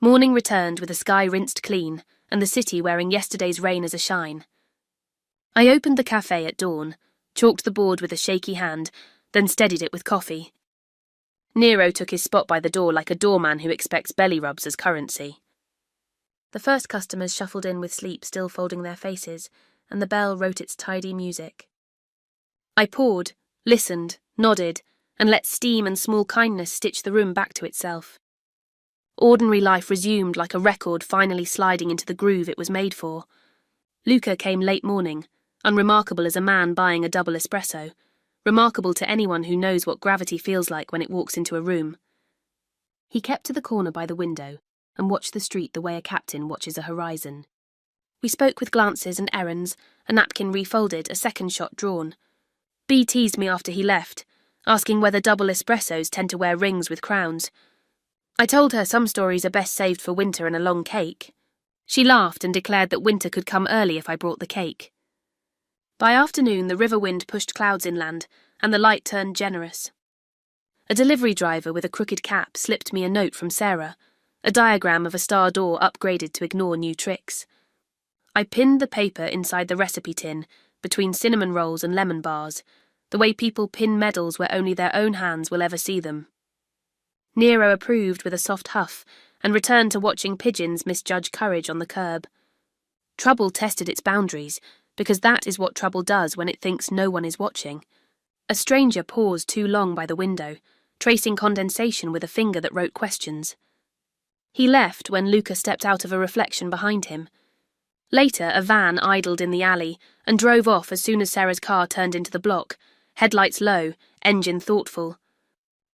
Morning returned with the sky rinsed clean and the city wearing yesterday's rain as a shine. I opened the cafe at dawn, chalked the board with a shaky hand, then steadied it with coffee. Nero took his spot by the door like a doorman who expects belly rubs as currency. The first customers shuffled in with sleep still folding their faces, and the bell wrote its tidy music. I poured, listened, nodded, and let steam and small kindness stitch the room back to itself. Ordinary life resumed like a record finally sliding into the groove it was made for. Luca came late morning, unremarkable as a man buying a double espresso, remarkable to anyone who knows what gravity feels like when it walks into a room. He kept to the corner by the window and watched the street the way a captain watches a horizon. We spoke with glances and errands, a napkin refolded, a second shot drawn. B teased me after he left, asking whether double espressos tend to wear rings with crowns. I told her some stories are best saved for winter and a long cake. She laughed and declared that winter could come early if I brought the cake. By afternoon, the river wind pushed clouds inland, and the light turned generous. A delivery driver with a crooked cap slipped me a note from Sarah, a diagram of a star door upgraded to ignore new tricks. I pinned the paper inside the recipe tin, between cinnamon rolls and lemon bars, the way people pin medals where only their own hands will ever see them. Nero approved with a soft huff, and returned to watching pigeons misjudge courage on the curb. Trouble tested its boundaries, because that is what trouble does when it thinks no one is watching. A stranger paused too long by the window, tracing condensation with a finger that wrote questions. He left when Luca stepped out of a reflection behind him. Later, a van idled in the alley and drove off as soon as Sarah's car turned into the block, headlights low, engine thoughtful.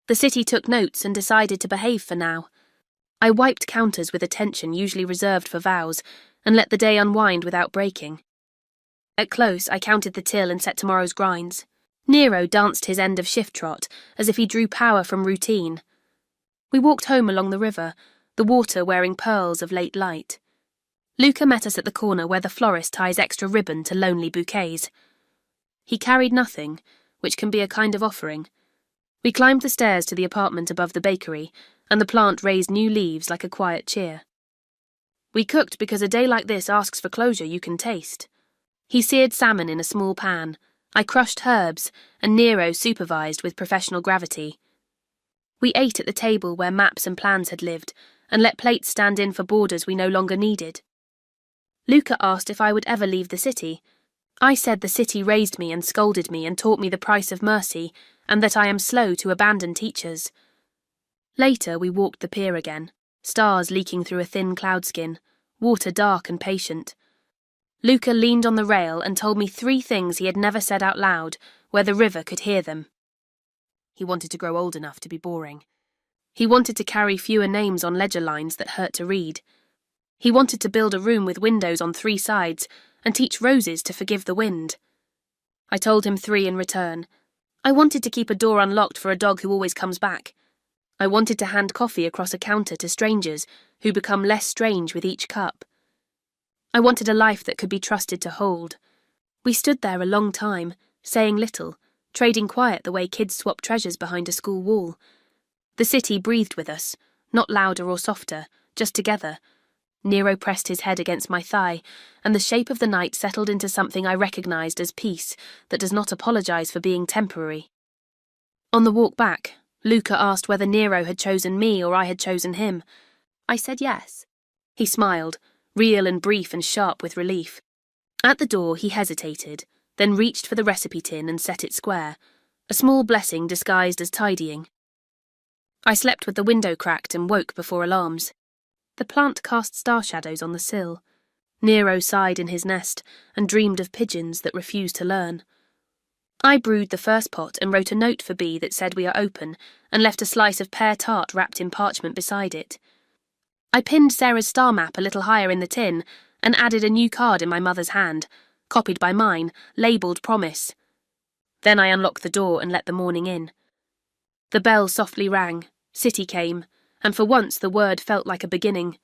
The city took notes and decided to behave for now. I wiped counters with attention usually reserved for vows and let the day unwind without breaking. At close, I counted the till and set tomorrow's grinds. Nero danced his end-of-shift trot as if he drew power from routine. We walked home along the river, the water wearing pearls of late light. Luca met us at the corner where the florist ties extra ribbon to lonely bouquets. He carried nothing, which can be a kind of offering. We climbed the stairs to the apartment above the bakery, and the plant raised new leaves like a quiet cheer. We cooked because a day like this asks for closure you can taste. He seared salmon in a small pan, I crushed herbs, and Nero supervised with professional gravity. We ate at the table where maps and plans had lived, and let plates stand in for borders we no longer needed. Luca asked if I would ever leave the city. I said the city raised me and scolded me and taught me the price of mercy, and that I am slow to abandon teachers. Later we walked the pier again, stars leaking through a thin cloud skin, water dark and patient. Luca leaned on the rail and told me 3 things he had never said out loud, where the river could hear them. He wanted to grow old enough to be boring. He wanted to carry fewer names on ledger lines that hurt to read. He wanted to build a room with windows on 3 sides and teach roses to forgive the wind. I told him 3 in return. I wanted to keep a door unlocked for a dog who always comes back. I wanted to hand coffee across a counter to strangers who become less strange with each cup. I wanted a life that could be trusted to hold. We stood there a long time, saying little, trading quiet the way kids swap treasures behind a school wall. The city breathed with us, not louder or softer, just together. Nero pressed his head against my thigh, and the shape of the night settled into something I recognized as peace that does not apologize for being temporary. On the walk back, Luca asked whether Nero had chosen me or I had chosen him. I said yes. He smiled, real and brief and sharp with relief. At the door he hesitated, then reached for the recipe tin and set it square, a small blessing disguised as tidying. I slept with the window cracked and woke before alarms. The plant cast star shadows on the sill. Nero sighed in his nest and dreamed of pigeons that refused to learn. I brewed the first pot and wrote a note for B that said we are open and left a slice of pear tart wrapped in parchment beside it. I pinned Sarah's star map a little higher in the tin and added a new card in my mother's hand, copied by mine, labelled Promise. Then I unlocked the door and let the morning in. The bell softly rang, City came, and for once the word felt like a beginning.